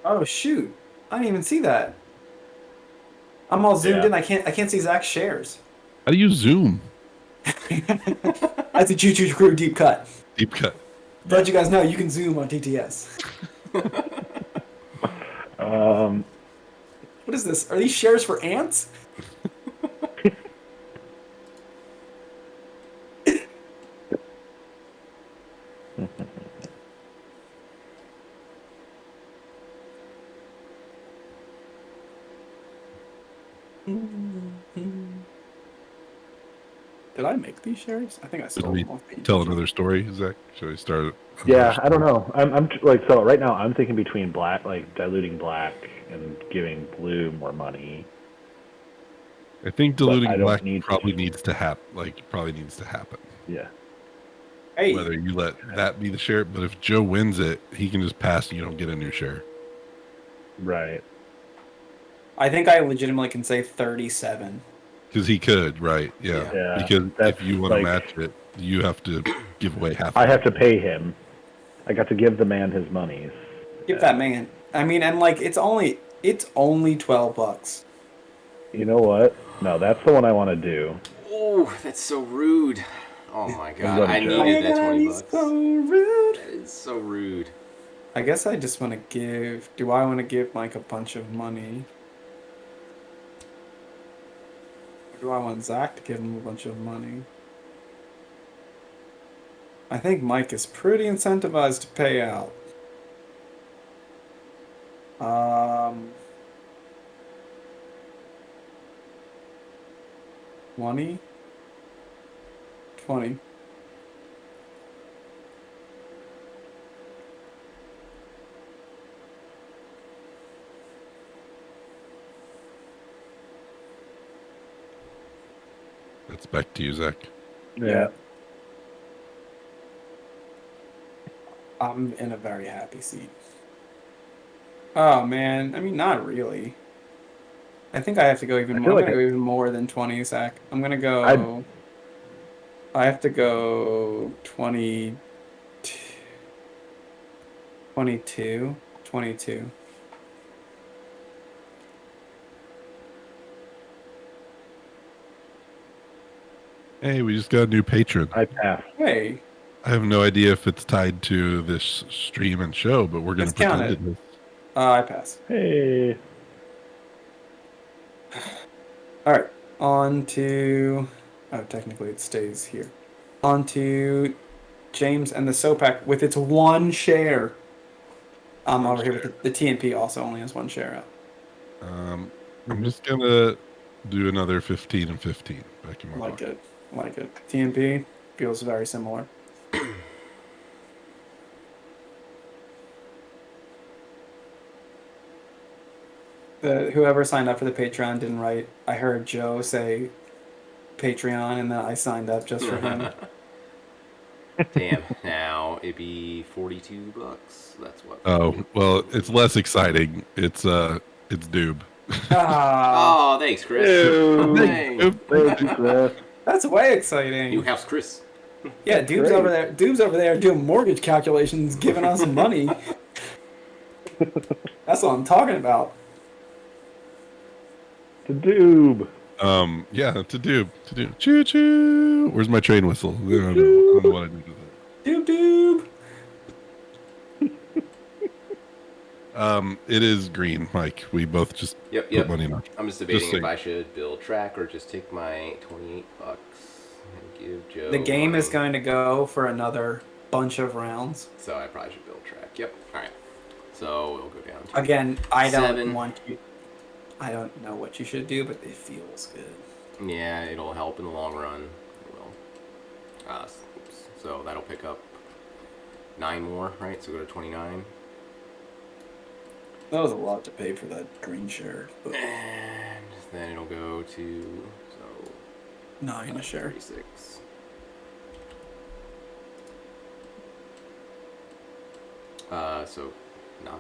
Oh shoot! I didn't even see that. I'm all zoomed in. I can't see Zach's shares. How do you zoom? That's a Choo Choo Crew deep cut. Deep cut. Let you guys know you can zoom on TTS. What is this? Are these shares for ants? Did I make these shares? I think I Should stole we them off the tell another story, Zach? Should we start? Yeah, I don't know. I'm like, so right now I'm thinking between black, like diluting black and giving blue more money. I think But diluting I don't black need probably to. needs to happen. Like, probably needs to happen. Yeah. Hey, Whether you let that be the share, but if Joe wins it, he can just pass and you don't get a new share. Right. I think I legitimately can say 37. Because he could, right? Yeah. Yeah. Because That's if you want to like, match it, you have to give away half. I of have it. to pay him. I got to give the man his monies. Give that man. I mean, and like it's only $12. You know what? No, that's the one I want to do. Oh, that's so rude. Oh my god, going I to Joe. needed that God, 20 he's bucks. so rude. That is so rude. I guess I just want to give. Do I want to give Mike a bunch of money? Or do I want Zach to give him a bunch of money? I think Mike is pretty incentivized to pay out. 20? 20. That's back to you, Zach. Yeah. I'm in a very happy seat. Oh man, I mean not really. I think I have to go even I more. feel I'm like gonna go even more than 20, Zach. I'm gonna I'd- go. I have to go 20, 22, 22. Hey, we just got a new patron. I pass. Hey, I have no idea if it's tied to this stream and show, but we're going to let's count pretend it. it is. I pass. Hey. All right, on to. Oh, technically it stays here. On to James and the Sopak with its one share. I'm over here with the TNP also only has one share out. I'm just going to do another 15 and 15 back in my Like pocket. it. Like it. TNP feels very similar. Whoever signed up for the Patreon didn't write. I heard Joe say Patreon, and then I signed up just for him. Damn, now it'd be 42 bucks. That's what. Oh, well, it's less exciting. It's Doob. Ah, Oh, thanks, Chris. Ew. Hey. Thank you, Chris. that's way New exciting. house, Chris. Yeah, That's Dude's great. over there. Dude's over there doing mortgage calculations, giving us money. That's what I'm talking about. To Doob. Yeah, to Doob. Choo choo. Where's my train whistle? I don't know what I did with it. Doob. It is green, Mike. We both just Yep. put money in it. I'm just debating Just if saying. I should build track or just take my 28 bucks and give Joe. The game is money. going to go for another bunch of rounds. So I probably should build track. Yep. All right. So we'll go down to Again, I don't 7. want you. I don't know what you should do, but it feels good. Yeah, it'll help in the long run. It will. Oops. So that'll pick up 9 more, right? So go to 29. That was a lot to pay for that green share. But And then it'll go to 9 a share. 36. So 9.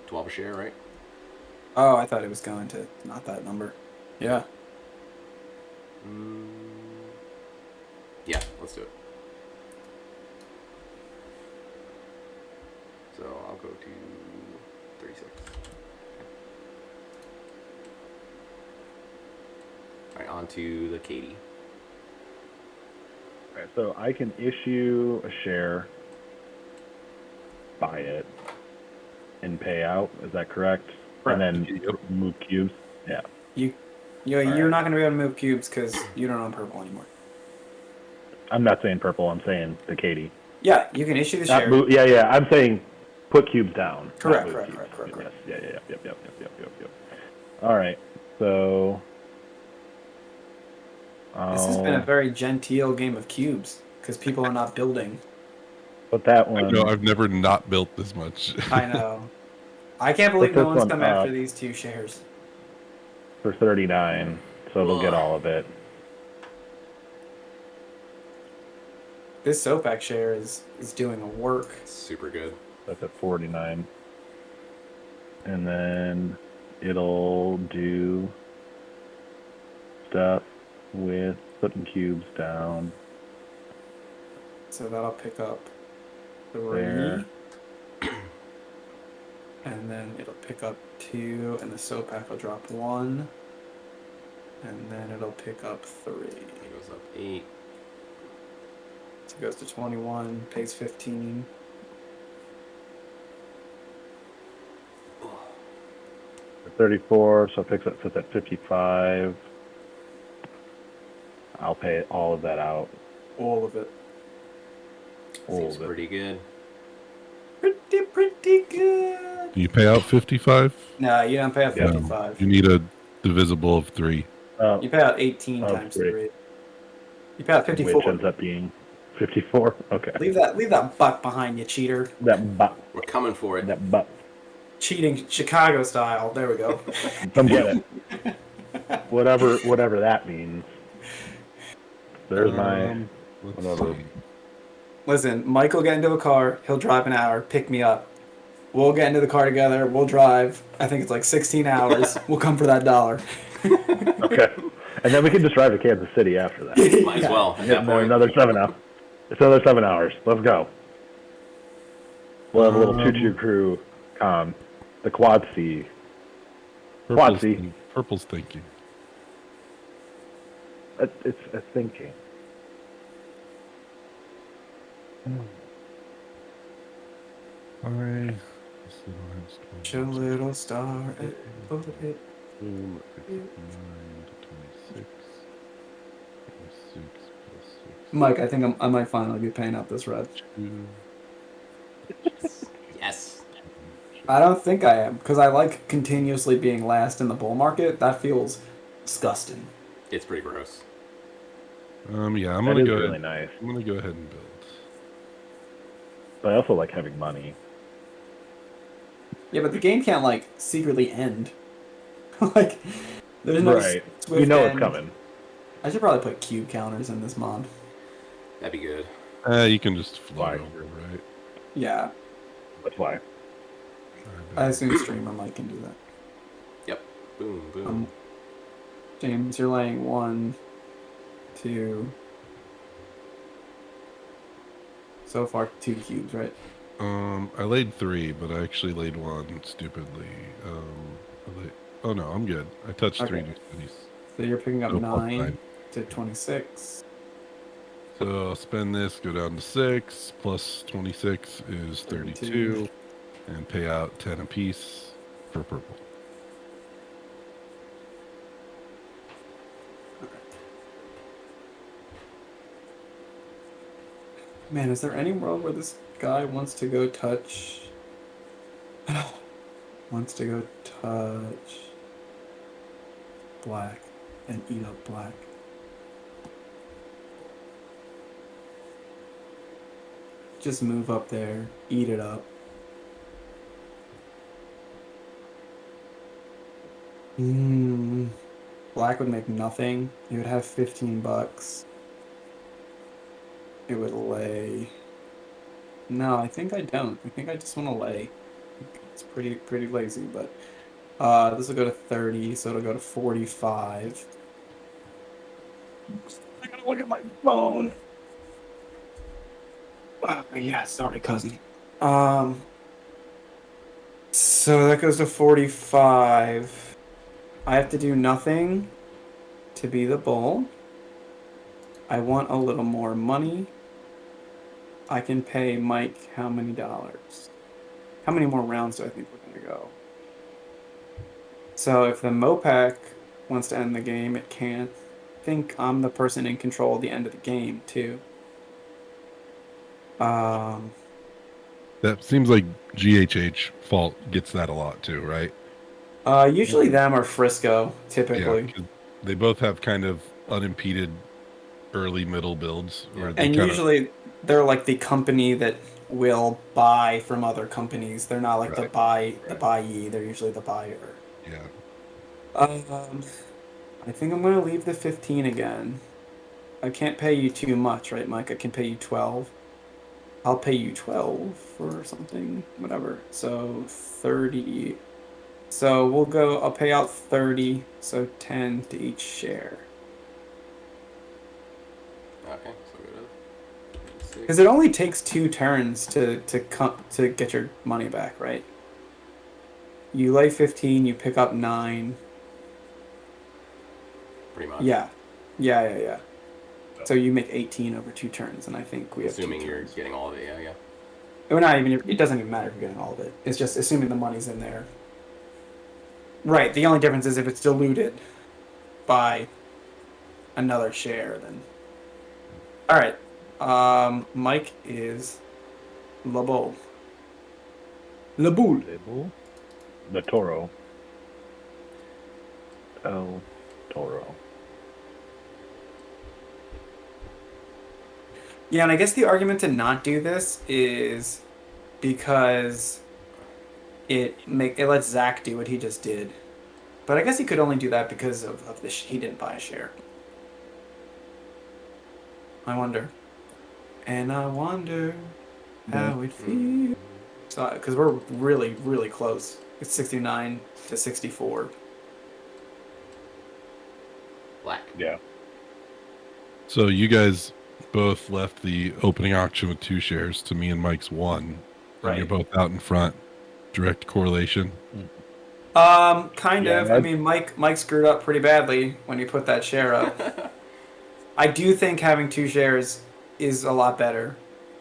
12 a share, right? Oh, I thought it was going to not that number. Yeah. Yeah, let's do it. So I'll go to 36. Alright, on to the Katie. Alright, so I can issue a share, buy it, and pay out. Is that correct? Correct. And then move cubes. Yeah. You're right. not going to be able to move cubes because you don't own purple anymore. I'm not saying purple. I'm saying the Katie. Yeah, you can issue the Not share. move. Yeah. I'm saying put cubes down. Correct, not move correct. Yes. Yeah. Yep. All right. So. This has been a I'll very genteel game of cubes because people are not building. put that I one. know I've never not built this much. I know. I can't believe Put no this one's one come up after these 2 shares. for 39, so they'll get all of it. This Sopac share is doing a work. Super good. That's at 49. And then it'll do stuff with putting cubes down So that'll pick up 3. there. And then it'll pick up 2, and the Sopac will drop 1. And then it'll pick up 3. It goes up 8. So it goes to 21, pays 15. For 34, so it picks up sits at 55. I'll pay all of that out. All of it. All Seems of it. pretty good. Pretty good. Do you pay out 55? No, you don't pay out Yeah. 55. You need a divisible of 3. You pay out 18 Oh, times great. 3. You pay out 54. Which ends up being 54. Okay. Leave that buck behind you, cheater. That butt. We're coming for it. That butt. Cheating Chicago style. There we go. Come get it. Whatever that means. There's my Let's whatever. see. Listen, Mike will get into a car. He'll drive an hour, pick me up. We'll get into the car together. We'll drive. I think it's like 16 hours. We'll come for that $1. Okay. And then we can just drive to Kansas City after that. Might as well. At Yeah, that point. another 7 hours. It's another 7 hours. Let's go. We'll have a little Choo Choo Crew con. The Quad C. Quad C. Purple's thinking. It's a thinking. Your little star at it. Boom, 9 to 26. 26 plus 6. Mike, I think I might finally be paying out this red. 2. Yes. I don't think I am, because I like continuously being last in the bull market. That feels disgusting. It's pretty gross. Yeah, I'm That gonna is go. really nice. I'm gonna go ahead and build. But I also like having money. Yeah, but the game can't, like, secretly end. Like, there's no Right. swift You know end. it's coming. I should probably put cube counters in this mod. That'd be good. You can just float Why? over, right? Yeah, That's why. I assume streamer Mike can do that. Yep. Boom, boom. James, you're laying 1, 2. So far, 2 cubes, right? I laid 3, but I actually laid 1 stupidly. Oh no, I'm good. I touched 3 Okay. new cities. So you're picking up So plus 9 9. to 26. So I'll spend this, go down to 6, plus 26 is 32, and pay out 10 apiece for purple. Man, is there any world where this guy wants to go touch... wants to go touch... black and eat up black? Just move up there, eat it up. Black would make nothing. It would have 15 bucks. It would lay. No, I think I don't. I think I just want to lay. It's pretty lazy, but this will go to 30, so it'll go to 45. I gotta look at my phone. Yeah, sorry, cousin. So that goes to 45. I have to do nothing to be the bull. I want a little more money. I can pay Mike how many dollars? How many more rounds do I think we're going to go? So if the Mopac wants to end the game, it can. I think I'm the person in control at the end of the game too. That seems like GHH fault gets that a lot too, right? Usually them or Frisco, Yeah, typically. 'cause they both have kind of unimpeded early middle builds where they And kind of usually they're like the company that will buy from other companies. They're not like the right. buyee. They're usually the buyer. Yeah. Um, I think I'm gonna leave the 15 again. I can't pay you too much, right, Mike? I can pay you 12. I'll pay you 12 for something, whatever. So 30. So we'll go, I'll pay out 30, so 10 to each share. Okay, so go to 6. Because it only takes 2 turns to get your money back, right? You lay 15, you pick up 9. Pretty much. Yeah. So you make 18 over 2 turns, and I think we have 2 Assuming you're turns. getting all of it, yeah. We're not even. It doesn't even matter if you're getting all of it. It's just assuming the money's in there. Right. The only difference is if it's diluted by another share, then. All right. Mike is La Boule. La Boule. The Toro. El Toro. Yeah, and I guess the argument to not do this is because it lets Zach do what he just did. But I guess he could only do that because of this. He didn't buy a share. I wonder. And I wonder how it feels. So, because we're really, really close. It's 69 to 64. Black. Yeah. So you guys both left the opening auction with 2 shares to me and Mike's 1. Right. And you're both out in front. Direct correlation. Kind Yeah, of. I mean, Mike screwed up pretty badly when he put that share up. I do think having 2 shares is a lot better.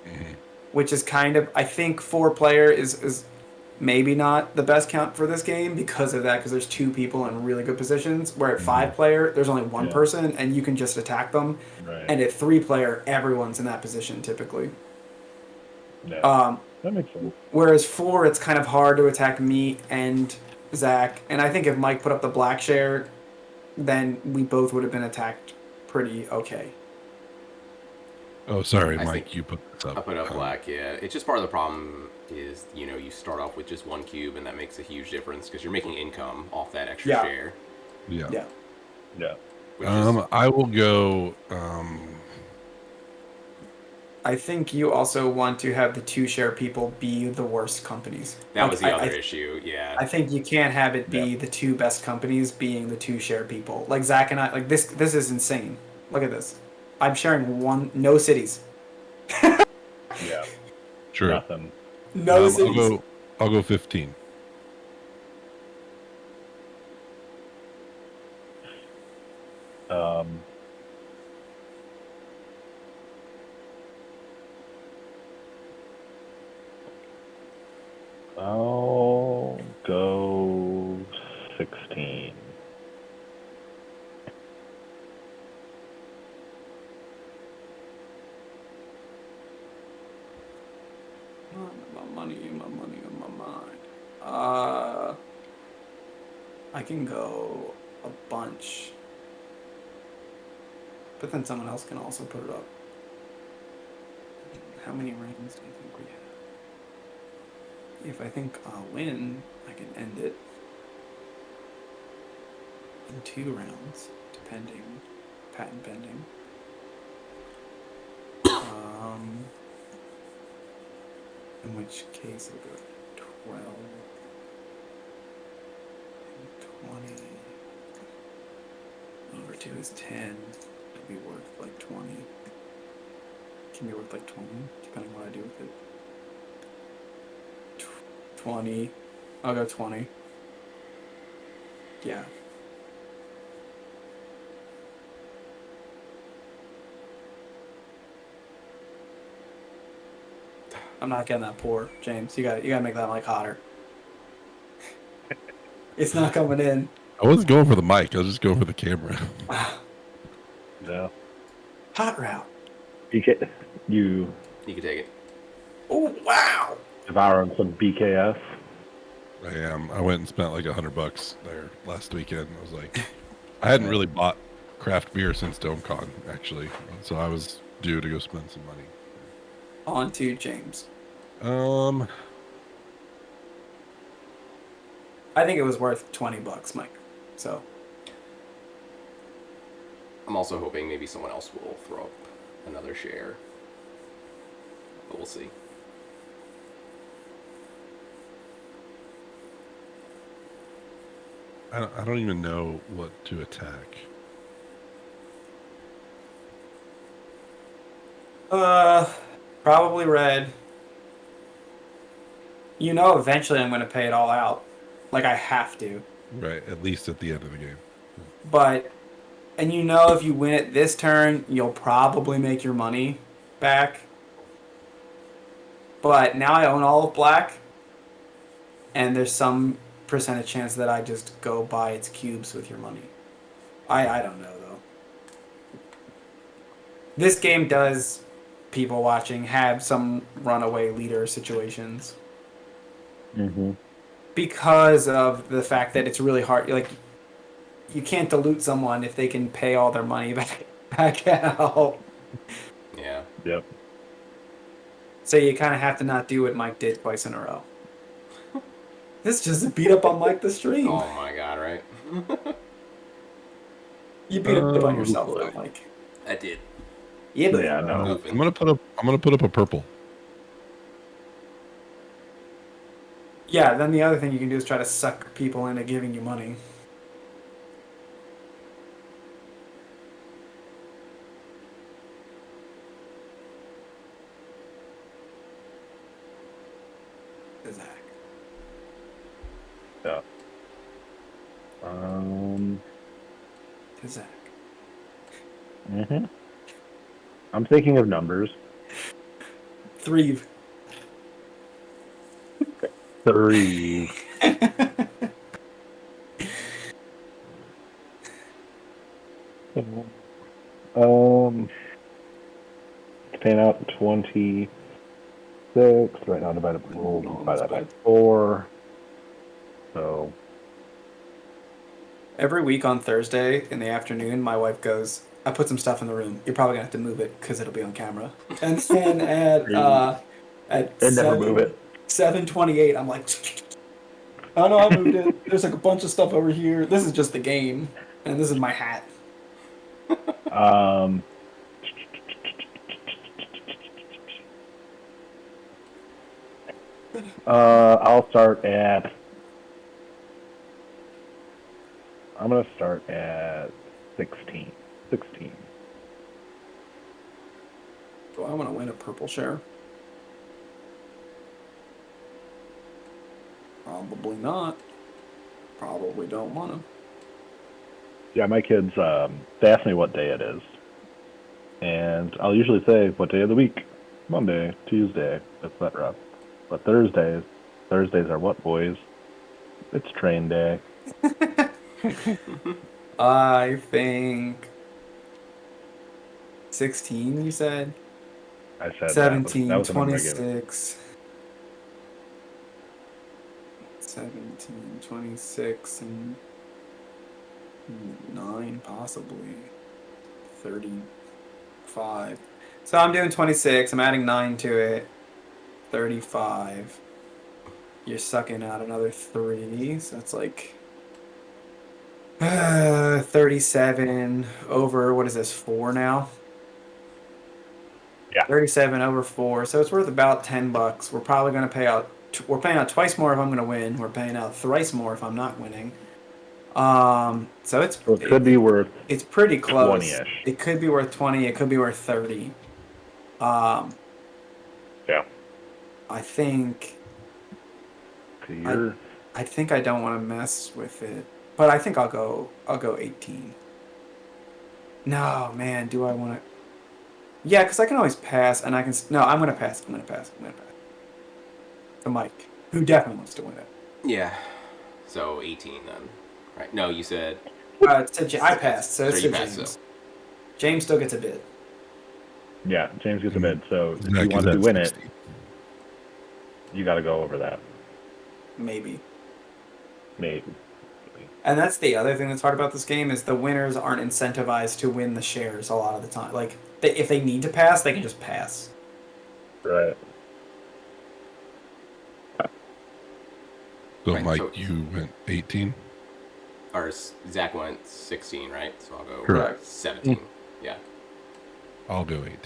Mm-hmm. Which is kind of, I think 4-player is maybe not the best count for this game because of that, because there's 2 people in really good positions. Where at 5-player, there's only 1 person, and you can just attack them. Right. And at 3-player, everyone's in that position typically. Yeah. That makes sense. Whereas 4, it's kind of hard to attack me and Zach. And I think if Mike put up the black share, then we both would have been attacked pretty okay. Oh, sorry, I Mike. think You put this up. I put up black, yeah. It's just part of the problem is, you start off with just 1 cube, and that makes a huge difference because you're making income off that extra share. Yeah. Which is, I will go. I think you also want to have the 2-share people be the worst companies. that was the other issue, yeah. I think you can't have it be the 2 best companies being the 2-share people. Like Zach and I, like this is insane. Look at this. I'm sharing no cities. Yeah. True. Nothing. No cities. I'll go 15. I'll go 16. My money on my mind. I can go a bunch. But then someone else can also put it up. How many rounds do you think we have? If I think I'll win, I can end it in 2 rounds, depending, patent pending. In which case I'll go 12, 20. Over 2 is 10. It'll be worth like 20. Can be worth like 20, depending on what I do with it. 20. I'll go 20. Yeah. I'm not getting that poor, James. You gotta make that like hotter. It's not coming in. I wasn't going for the mic. I was just going for the camera. Yeah. Hot route. You You can take it. Oh, wow. devouring some BKS. I am. I went and spent like $100 there last weekend. I was like, I hadn't really bought craft beer since DomeCon, actually. So I was due to go spend some money. On to James. I think it was worth $20, Mike. So I'm also hoping maybe someone else will throw up another share. But we'll see. I don't even know what to attack. probably red. You know, eventually I'm going to pay it all out. Like, I have to. Right, at least at the end of the game. But, and you know, if you win it this turn, you'll probably make your money back. But now I own all of black, and there's some percentage chance that I just go buy its cubes with your money. I don't know, though. This game does, people watching, have some runaway leader situations. Mm-hmm. Because of the fact that it's really hard. Like, you can't dilute someone if they can pay all their money back out. Yeah. Yep. So you kind of have to not do what Mike did twice in a row. This just beat up on Mike the stream. Oh my god, right? You beat up on yourself, though, Mike. I did. Yeah, but Yeah, no. I'm gonna put up a purple. yeah, then the other thing you can do is try to suck people into giving you money. Zach. Yeah. Zach. Mm-hmm. I'm thinking of numbers. 3. 3. Paying out 26. Right now, divided by that by 4. So Every week on Thursday in the afternoon, my wife goes, I put some stuff in the room. You're probably going to have to move it because it'll be on camera. And then at and never move it. 7:28, I'm like, oh no, I moved it. There's like a bunch of stuff over here. This is just the game. And this is my hat. I'll start at. I'm gonna start at 16. 16. Do I want to win a purple share? Probably not. Probably don't want to. Yeah, my kids, they ask me what day it is. And I'll usually say, what day of the week? Monday, Tuesday, etc. But Thursdays are what, boys? It's train day. I think 16, you said? I said 17, that was the number I gave. 26. 17, 26, and 9, possibly. 35. So I'm doing 26. I'm adding 9 to it. 35. You're sucking out another 3. So that's like 37 over, what is this, 4 now? Yeah. 37 over 4. So it's worth about $10. We're probably going to pay out. We're paying out twice more if I'm going to win. We're paying out thrice more if I'm not winning. So it could be worth. It's pretty close. 20-ish. It could be worth 20. It could be worth 30. Yeah. I think. So I think I don't want to mess with it, but I think I'll go 18. No, man, do I want to? Yeah, because I can always pass, and I can. No, I'm gonna pass. I'm gonna pass. To Mike, who definitely wants to win it. Yeah. So 18 then. Right. No, you said. I passed, so it's Sorry, to you passed, James. so. James still gets a bid. Yeah, James gets a bid. So if Zach you want is to at win 60. it, you got to go over that. Maybe. Maybe. And that's the other thing that's hard about this game is the winners aren't incentivized to win the shares a lot of the time. Like, if they need to pass, they can just pass. Right. So, Right, Mike, so- you went 18? Or Zach went 16, right? So I'll go Correct. 17. Yeah. I'll go 18.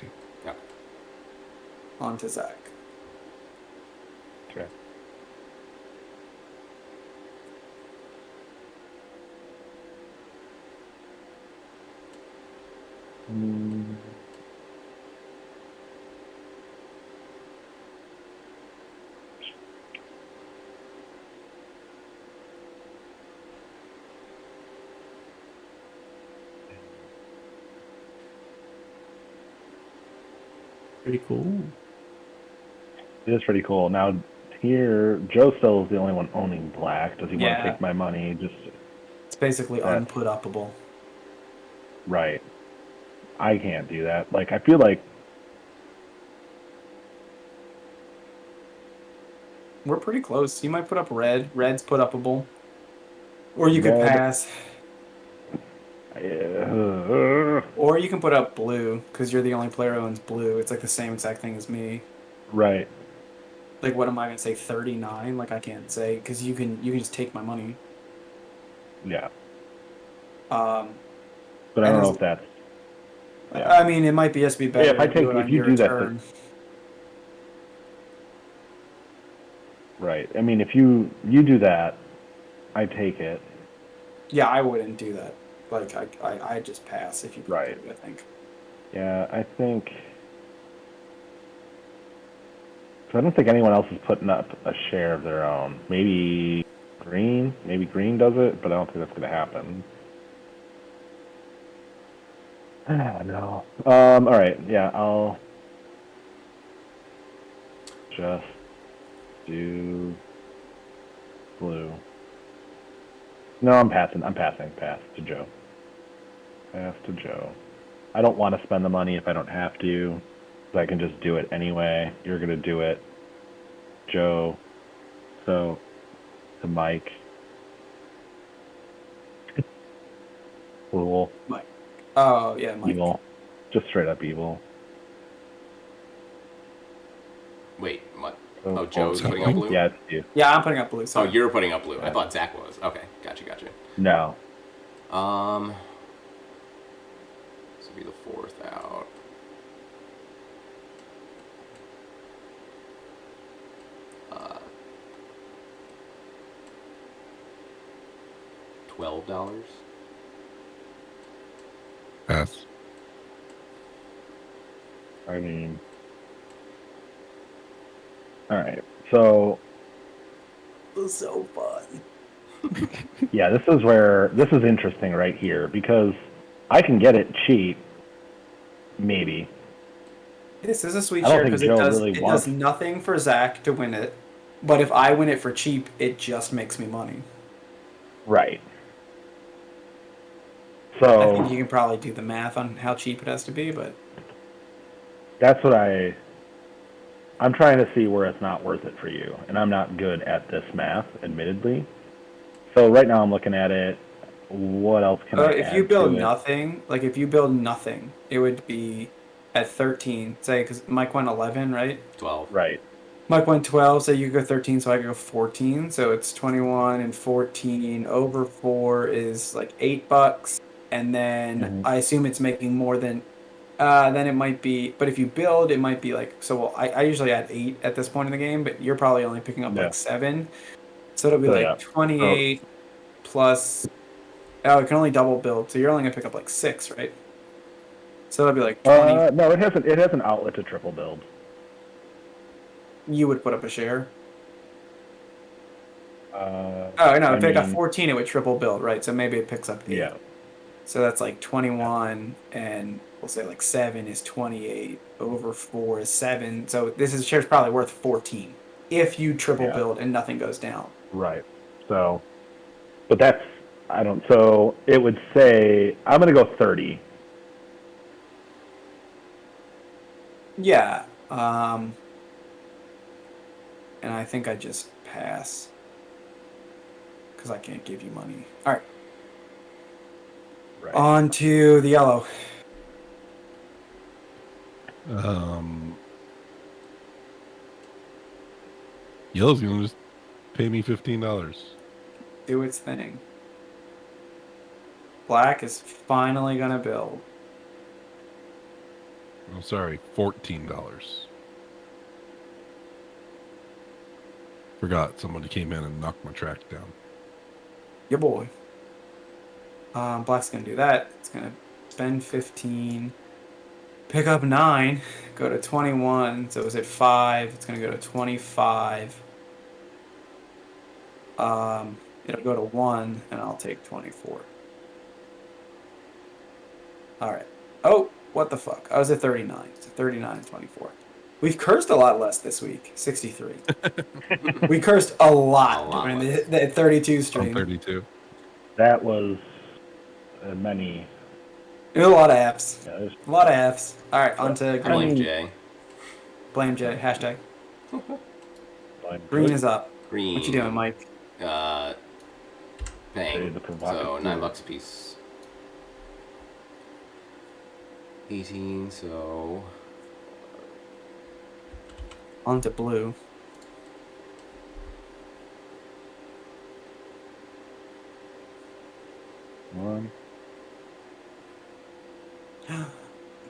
Yeah. On to Zach. Okay. Pretty cool. It is pretty cool. Now, here, Joe still is the only one owning black. Does he want Yeah. to take my money? Just It's basically That's- unput-upable. right. I can't do that. Like, I feel like We're pretty close. You might put up red. Red's put-upable. Or you could Red. pass. Or you can put up blue, because you're the only player who owns blue. It's like the same exact thing as me. right. Like, what am I going to say, 39? Like, I can't say, because you can just take my money. Yeah. Um, But I And don't know is- if that's. Yeah. I mean, it might be just be better if I to take- do it if on you your do that, turn. Right. I mean, if you do that, I take it. Yeah, I wouldn't do that. Like, I'd just pass if you put Right. blue, I think. Yeah, I think. So I don't think anyone else is putting up a share of their own. Maybe green. Maybe green does it, but I don't think that's going to happen. No. All right. Yeah, I'll just do blue. No, I'm passing. Pass to Joe. Pass to Joe. I don't want to spend the money if I don't have to. I can just do it anyway. You're gonna do it, Joe. So, to Mike. Cool. Oh, yeah, Mike. Evil. Just straight up evil. Wait, what? So, Oh, Joe's putting up Mike? blue? Yeah, it's you. Yeah, I'm putting up blue. Oh, Sorry. you're putting up blue. I Yeah. thought Zach was. Okay, gotcha. No. This will be the fourth out. $12. Pass. I mean. All right. So, It was so fun. yeah, this is interesting right here because I can get it cheap, maybe. This is a sweet I don't share think because Joe it does really it wants- does nothing for Zach to win it, but if I win it for cheap, it just makes me money. Right. I So think you can probably do the math on how cheap it has to be, but that's what I'm trying to see where it's not worth it for you, and I'm not good at this math, admittedly. So right now I'm looking at it. What else can I if add you build to it? nothing, like if you build nothing, it would be at 13. Say because Mike went 11, right? 12. Right. Mike went 12, so you go 13, so I go 14. So it's 21 and 14 over 4 is like $8, and then Mhm. I assume it's making more than. Then it might be, but if you build, it might be like so. Well, I usually add 8 at this point in the game, but you're probably only picking up Yeah. like 7, so it'll be So, like yeah. 28 plus. Oh, it can only double build, so you're only gonna pick up like 6, right? So it'll be like 20. No, it has an outlet to triple build. You would put up a share. Oh Oh no, if it got 14, it would triple build, right? So maybe it picks up 8. Yeah. So that's like 21, and we'll say like 7 is 28 over 4 is 7. So this share's probably worth 14 if you triple Yeah. build and nothing goes down. Right. So, but that's I don't. So it would say I'm gonna go 30. Yeah. And I think I just pass because I can't give you money. All right. Right. On to the yellow. Yellow's gonna just pay me $15. Do its thing. Black is finally gonna build. I'm sorry, $14. Forgot somebody came in and knocked my track down. Yeah, boy. Black's gonna do that. It's gonna spend 15. Pick up 9. Go to 21. So it was at 5. It's gonna go to 25. It'll go to 1, and I'll take 24. All right. Oh, what the fuck? I was at 39. So 39 and 24. We've cursed a lot less this week. 63. We cursed a lot during the 32 stream. On 32. That was many. It was a lot of Fs. Yeah, A lot of Fs. All right, on to I green. blame Jay. Blame Jay. Hashtag. fine. Green is up. Green. What you doing, Mike? Paying. Jay, the So provocateur. $9 a piece. 18. So On to blue. One.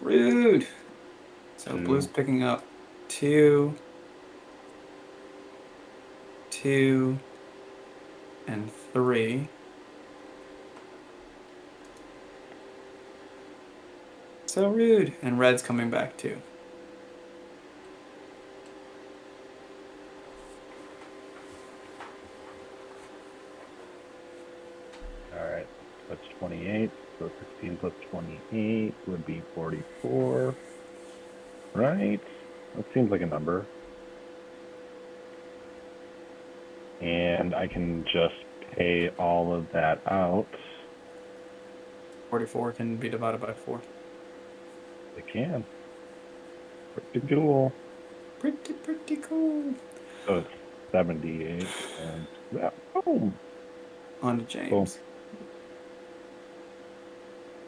Rude. So 2. blue's picking up 2, 2, and 3. So rude. And red's coming back too. All right. That's 28. So 16 plus 28 would be 44. Right? That seems like a number. And I can just pay all of that out. 44 can be divided by 4. I can. Pretty cool. Pretty cool. So it's 78. And that. Boom. On to James.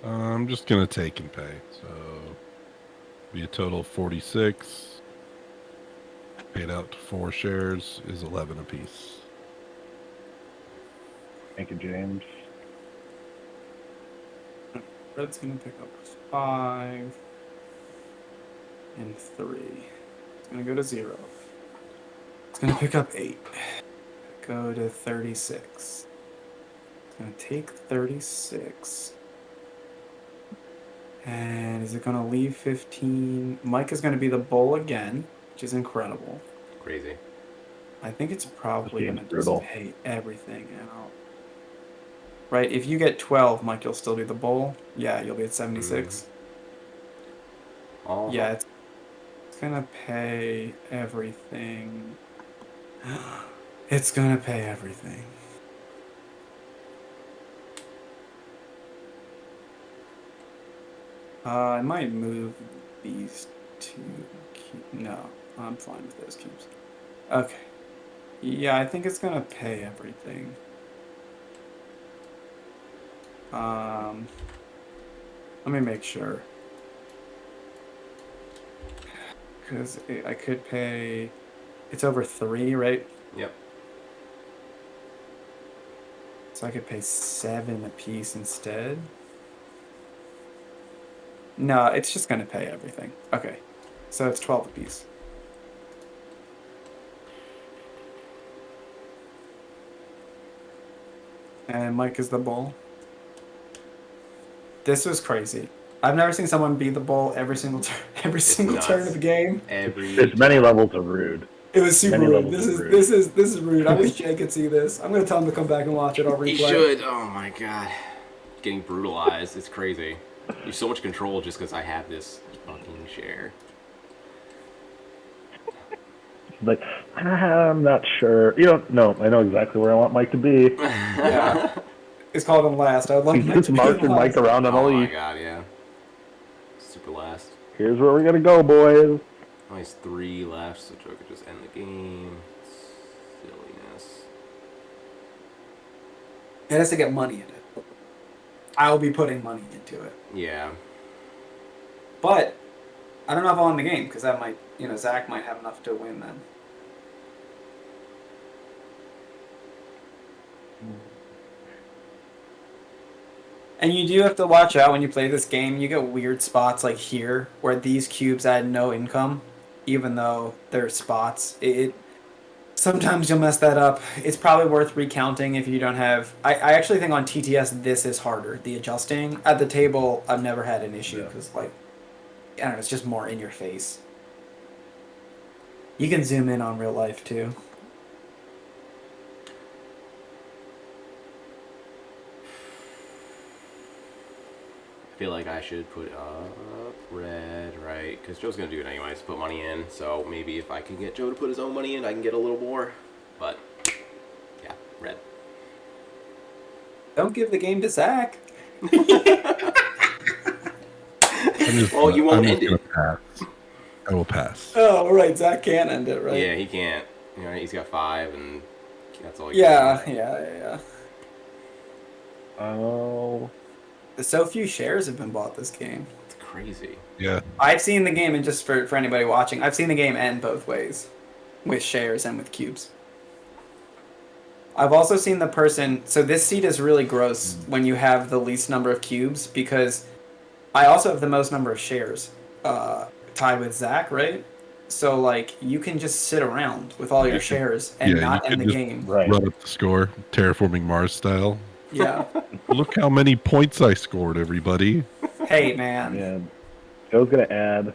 I'm just gonna take and pay. So be a total of 46. Paid out to 4 shares is 11 apiece. Thank you, James. Red's gonna pick up 5 and 3. It's gonna go to 0. It's gonna pick up 8. Go to 36. It's gonna take 36. And is it gonna leave 15? Mike is gonna be the bull again, which is incredible. crazy. I think it's probably This gonna game's just brutal. pay everything out. Right, if you get 12, Mike, you'll still be the bull. Yeah, you'll be at 76. All Yeah, it's gonna pay everything. It's gonna pay everything. I might move these two. No, I'm fine with those cubes. Okay. Yeah, I think it's gonna pay everything. Let me make sure. Because I could pay. It's over 3, right? Yep. So I could pay 7 apiece instead. No, it's just gonna pay everything. Okay. So it's 12 apiece. And Mike is the bull. This was crazy. I've never seen someone be the bull every single turn of the game. There's many levels of rude. It was super Many rude. levels This of is rude. this is rude. I wish Jay could see this. I'm gonna tell him to come back and watch it. I'll replay. He should. Oh my god. Getting brutalized. It's crazy. You have so much control just because I have this fucking share. Like, I'm not sure. You don't know. I know exactly where I want Mike to be. Yeah. is called in last. I would like Mike to be Mark in and Mike last. around on a Oh my leash. god, yeah. Super last. Here's where we're gonna go, boys. Only 3 left, so Joe could just end the game. Silliness. It has to get money in it. I'll be putting money into it. Yeah. But I don't know if I'll win the game because that might, Zach might have enough to win then. And you do have to watch out when you play this game. You get weird spots like here where these cubes add no income, even though they're spots. Sometimes you'll mess that up. It's probably worth recounting if you don't have... I actually think on TTS this is harder. The adjusting at the table, I've never had an issue because I don't know, it's just more in your face. You can zoom in on real life too. I feel like I should put up red, right? Because Joe's going to do it anyways, put money in. So maybe if I can get Joe to put his own money in, I can get a little more. But, yeah, red. Don't give the game to Zach. Well, you won't end it. Pass. I will pass. Oh, right. Zach can't end it, right? Yeah, he can't. He's got 5, and that's all he Yeah. Oh. So few shares have been bought this game. It's crazy. Yeah. I've seen the game, and just for anybody watching, I've seen the game end both ways, with shares and with cubes. I've also seen the person... So this seat is really gross when you have the least number of cubes, because I also have the most number of shares, tied with Zach, right? So, you can just sit around with all your shares and not end the game. Right. Run up the score, terraforming Mars style. Yeah. Look how many points I scored, everybody. Hey, man. Yeah. Joe's gonna add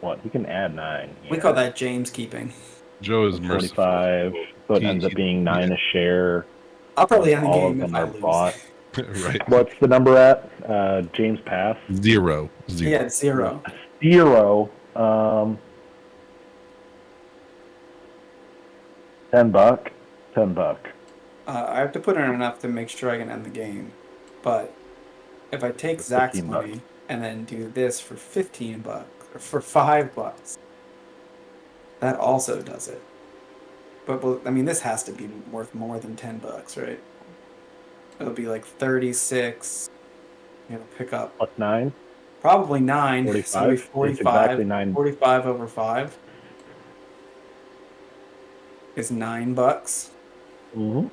what? He can add 9. We call that James keeping. Joe is merciful. 25. So it ends up being 9 a share. I'll probably end the All of game if them I are lose. bought. Right. What's the number at? James pass. 0. Yeah, it's 0. 0. $10. $10. I have to put in enough to make sure I can end the game. But if I take Zach's $15. money and then do this for $15 or for $5, that also does it. But this has to be worth more than $10, right? It'll be like 36. Pick up Plus 9. probably 9. 45. So it'll be It's 45. exactly 9. 45 over 5 is $9. Mm-hmm.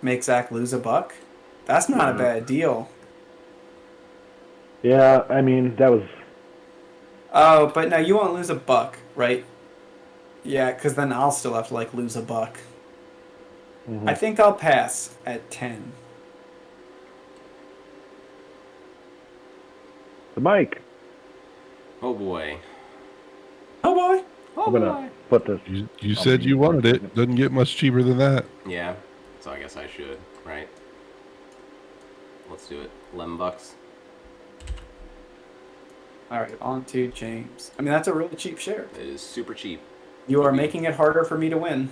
Make Zach lose $1. That's not a bad deal. Yeah, that was... Oh, but no, you won't lose $1, right? Yeah, because then I'll still have to lose $1. Mhm. I think I'll pass at 10. The mic. Oh boy. Oh boy! Oh I'm gonna put this... You said you wanted it. Doesn't get much cheaper than that. Yeah, so I guess I should, right? Let's do it. $11. All right, on to James. That's a really cheap share. It is super cheap. You are making it harder for me to win.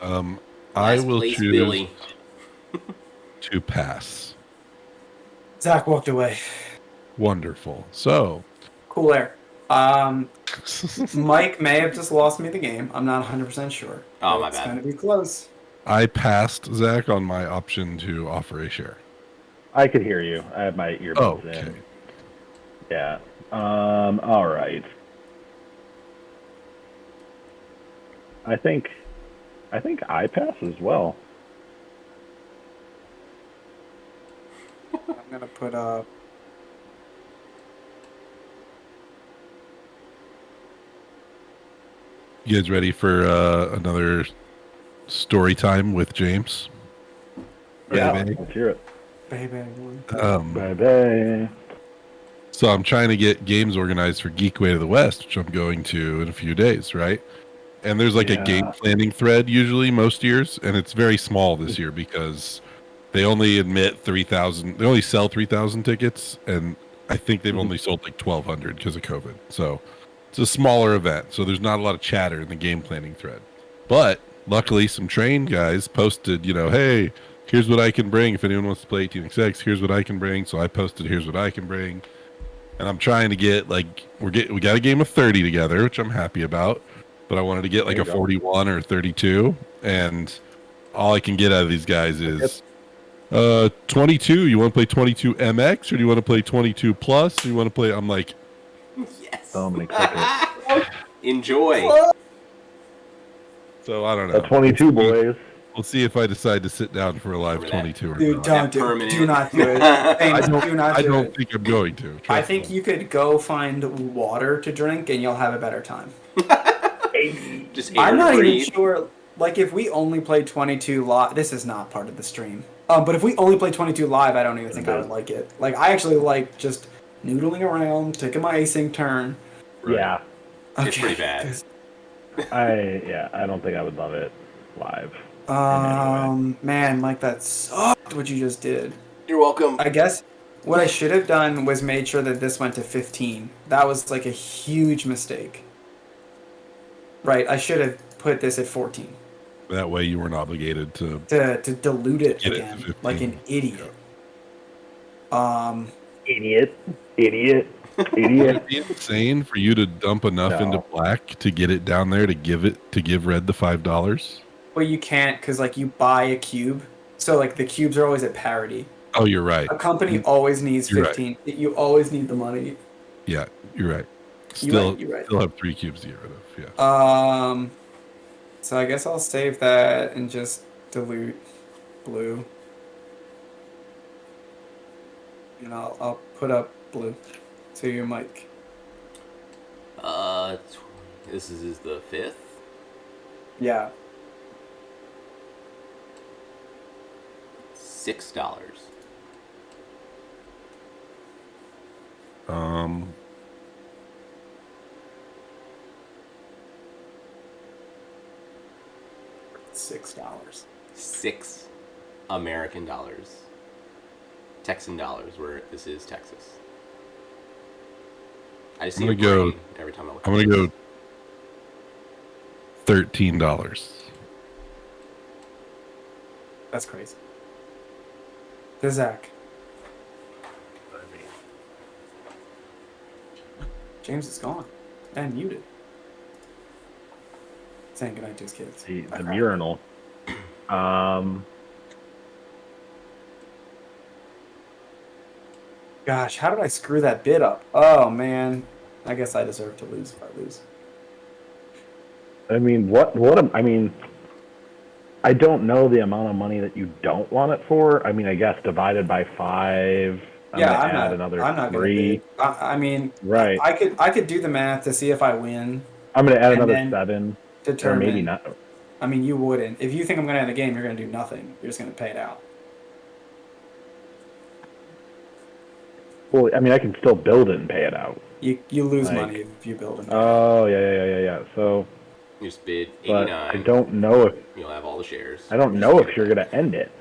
I Last will place, choose Billy. to pass. Zach walked away. Wonderful. So, Cool air. Mike may have just lost me the game. I'm not 100% sure. Oh, my It's bad. going to be close. I passed Zach on my option to offer a share. I could hear you. I have my earbuds Okay. in. Yeah. All right. I think I pass as well. I'm going to put up... You guys ready for another story time with James? Yeah. Baby. Let's hear it. Baby one. Bye-bye. So I'm trying to get games organized for Geekway to the West, which I'm going to in a few days, right? And there's a game planning thread usually most years, and it's very small this year because they only admit 3,000. They only sell 3,000 tickets, and I think they've only sold 1,200 because of COVID. So it's a smaller event, so there's not a lot of chatter in the game planning thread. But luckily, some train guys posted, hey, here's what I can bring if anyone wants to play 18xx. Here's what I can bring. So I posted, here's what I can bring. And I'm trying to get like we got a game of 30 together, which I'm happy about. But I wanted to get like a 41 or 32, and all I can get out of these guys is 22. You want to play 22 MX, or do you want to play 22 plus? Or you want to play? I'm like, Yes. So many tickets. Enjoy. so I don't know. 22 boys. We'll see if I decide to sit down for a live 22 or Dude, not. don't do it. Permanent. Do not do it. James, do not I do don't it. think I'm going to. I think you could go find water to drink and you'll have a better time. Just air I'm to not even breathe. sure. Like, if we only play 22 live, this is not part of the stream. But if we only play 22 live, I don't even think I would like it. Like, I actually like just noodling around, taking my async turn. Right. Yeah. It's pretty bad. I don't think I would love it live. Man, Mike, that sucked what you just did. You're welcome. I guess what I should have done was made sure that this went to 15. That was like a huge mistake. Right, I should have put this at 14 That way you weren't obligated to to dilute it get it again to 15. like an idiot. Idiot. Would it be insane for you to dump enough into black to get it down there to give red the $5? Well, you can't because like you buy a cube, so like the cubes are always at parity. Oh, you're right. A company always needs You're 15. You always need the money. Yeah, you're right. You're Still right. have 3 cubes to get rid of. Yeah. So I guess I'll save that and just dilute blue. And I'll put up blue to your mic. This is the 5th. Yeah. $6. $6. 6 American dollars. Texan dollars, where this is Texas. I just see I'm gonna a brain every time I look. I'm gonna go $13. That's crazy. To Zach. James is gone and muted. Saying goodnight to his kids. The urinal. Gosh, how did I screw that bid up? Oh man, I guess I deserve to lose if I lose. I mean, I don't know the amount of money that you don't want it for. I mean, I guess divided by 5. I'm not 3. I mean, right. I could do the math to see if I win. I'm gonna add another 7. Determine. Or maybe not. I mean, you wouldn't. If you think I'm gonna end the game, you're gonna do nothing. You're just gonna pay it out. Well, I mean, I can still build it and pay it out. You lose money if you build it. Oh yeah. So. You just bid 89. But I don't know if you'll have all the shares. I don't know if you're gonna end it.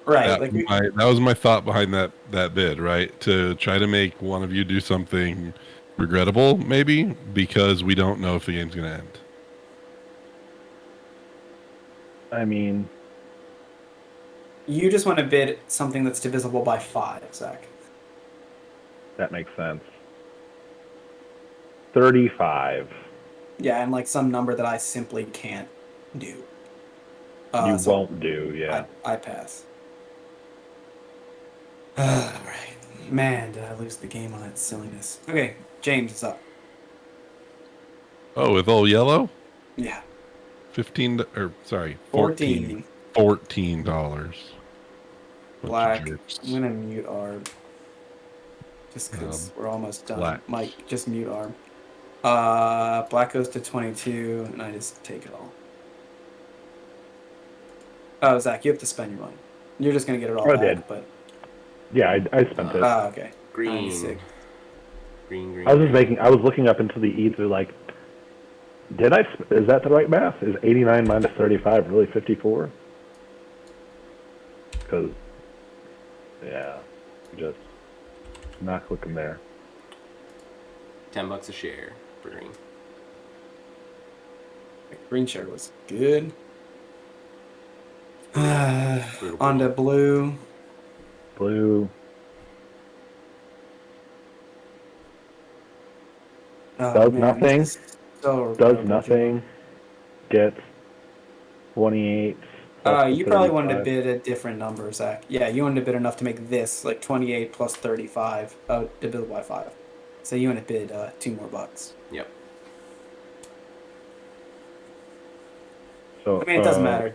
Right. That was my thought behind that bid, right? To try to make one of you do something regrettable, maybe, because we don't know if the game's gonna end. I mean, you just want to bid something that's divisible by 5, Zach. That makes sense. 35. Yeah, and like some number that I simply can't do. You won't do, yeah. I pass. Alright. Man, did I lose the game on that silliness. Okay, James is up. Oh, with all yellow? Yeah. 14. $14. $14. Black. I'm gonna mute Arb. Just because we're almost done. Black. Mike, just mute Arb. Black goes to 22, and I just take it all. Oh, Zach, you have to spend your money. You're just gonna get it all back, did. but Yeah, I spent it. oh, okay. Green. 96. Green. I was looking up into the ether like, is that the right math? Is 89 minus 35 really 54? Because, yeah, just not clicking there. $10 a share for green. Green share was good. On to blue. Blue. Oh, Does man, nothing. this is so Does regrettable, nothing. Gets 28. You probably wanted to bid a different number, Zach. Yeah, you wanted to bid enough to make this like 28 plus 35 divisible by 5. So you want to bid $2 more. Yep. So I mean, it doesn't matter.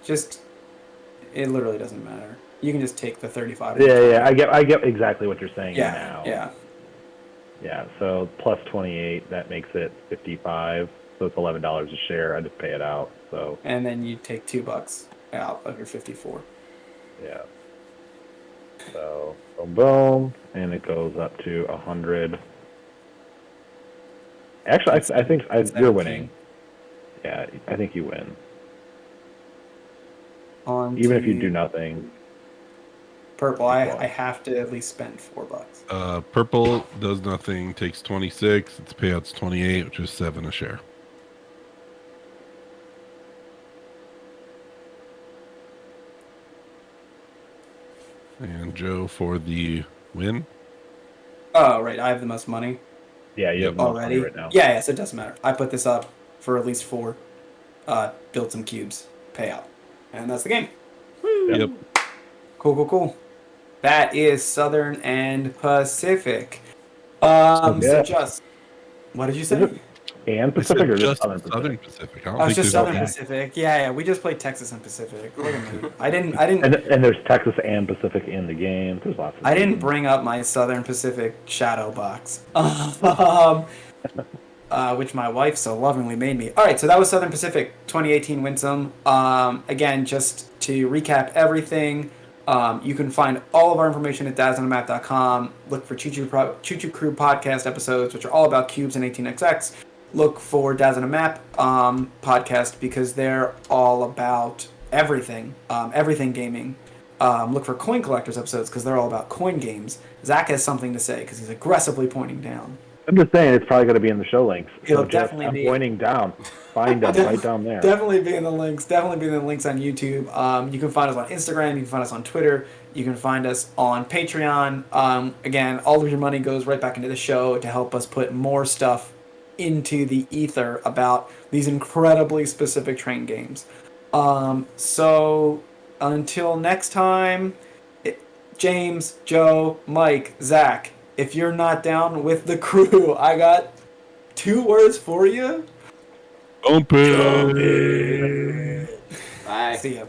It literally doesn't matter. You can just take the 35. Yeah. I get exactly what you're saying now. Yeah. Yeah. So plus 28, that makes it 55. So it's $11 a share. I just pay it out. So. And then you take $2 out of your 54. Yeah. So boom, boom, and it goes up to 100. Actually, I think you're winning. Yeah, I think you win. Even if you do nothing. Purple, I have to at least spend $4. Purple does nothing, takes 26. Its payout's 28, which is 7 a share. And Joe for the win. Oh, right. I have the most money. Yeah, you have the most money right now. Yeah, so it doesn't matter. I put this up for at least 4. Build some cubes. Payout. And that's the game. Yep. Cool. That is Southern and Pacific. So just... What did you say? And Pacific or just Southern Pacific? I was just Southern Pacific. Yeah, we just played Texas and Pacific. Look at me. I didn't. And there's Texas and Pacific in the game. There's lots of. I didn't bring up my Southern Pacific shadow box, which my wife so lovingly made me. All right, so that was Southern Pacific 2018 Winsome. Again, just to recap everything. You can find all of our information at dazzonamap.com. Look for Choo Choo Crew podcast episodes, which are all about cubes and 18xx. Look for Daz on a Map podcast because they're all about everything, everything gaming. Look for Coin Collectors episodes because they're all about coin games. Zach has something to say because he's aggressively pointing down. I'm just saying it's probably going to be in the show links. It'll definitely be. I'm pointing down. Find them right down there. Definitely be in the links. Definitely be in the links on YouTube. You can find us on Instagram. You can find us on Twitter. You can find us on Patreon. Again, all of your money goes right back into the show to help us put more stuff into the ether about these incredibly specific train games. So until next time, James, Joe, Mike, Zach, if you're not down with the crew, I got 2 words for you. Jump it. Bye. See ya.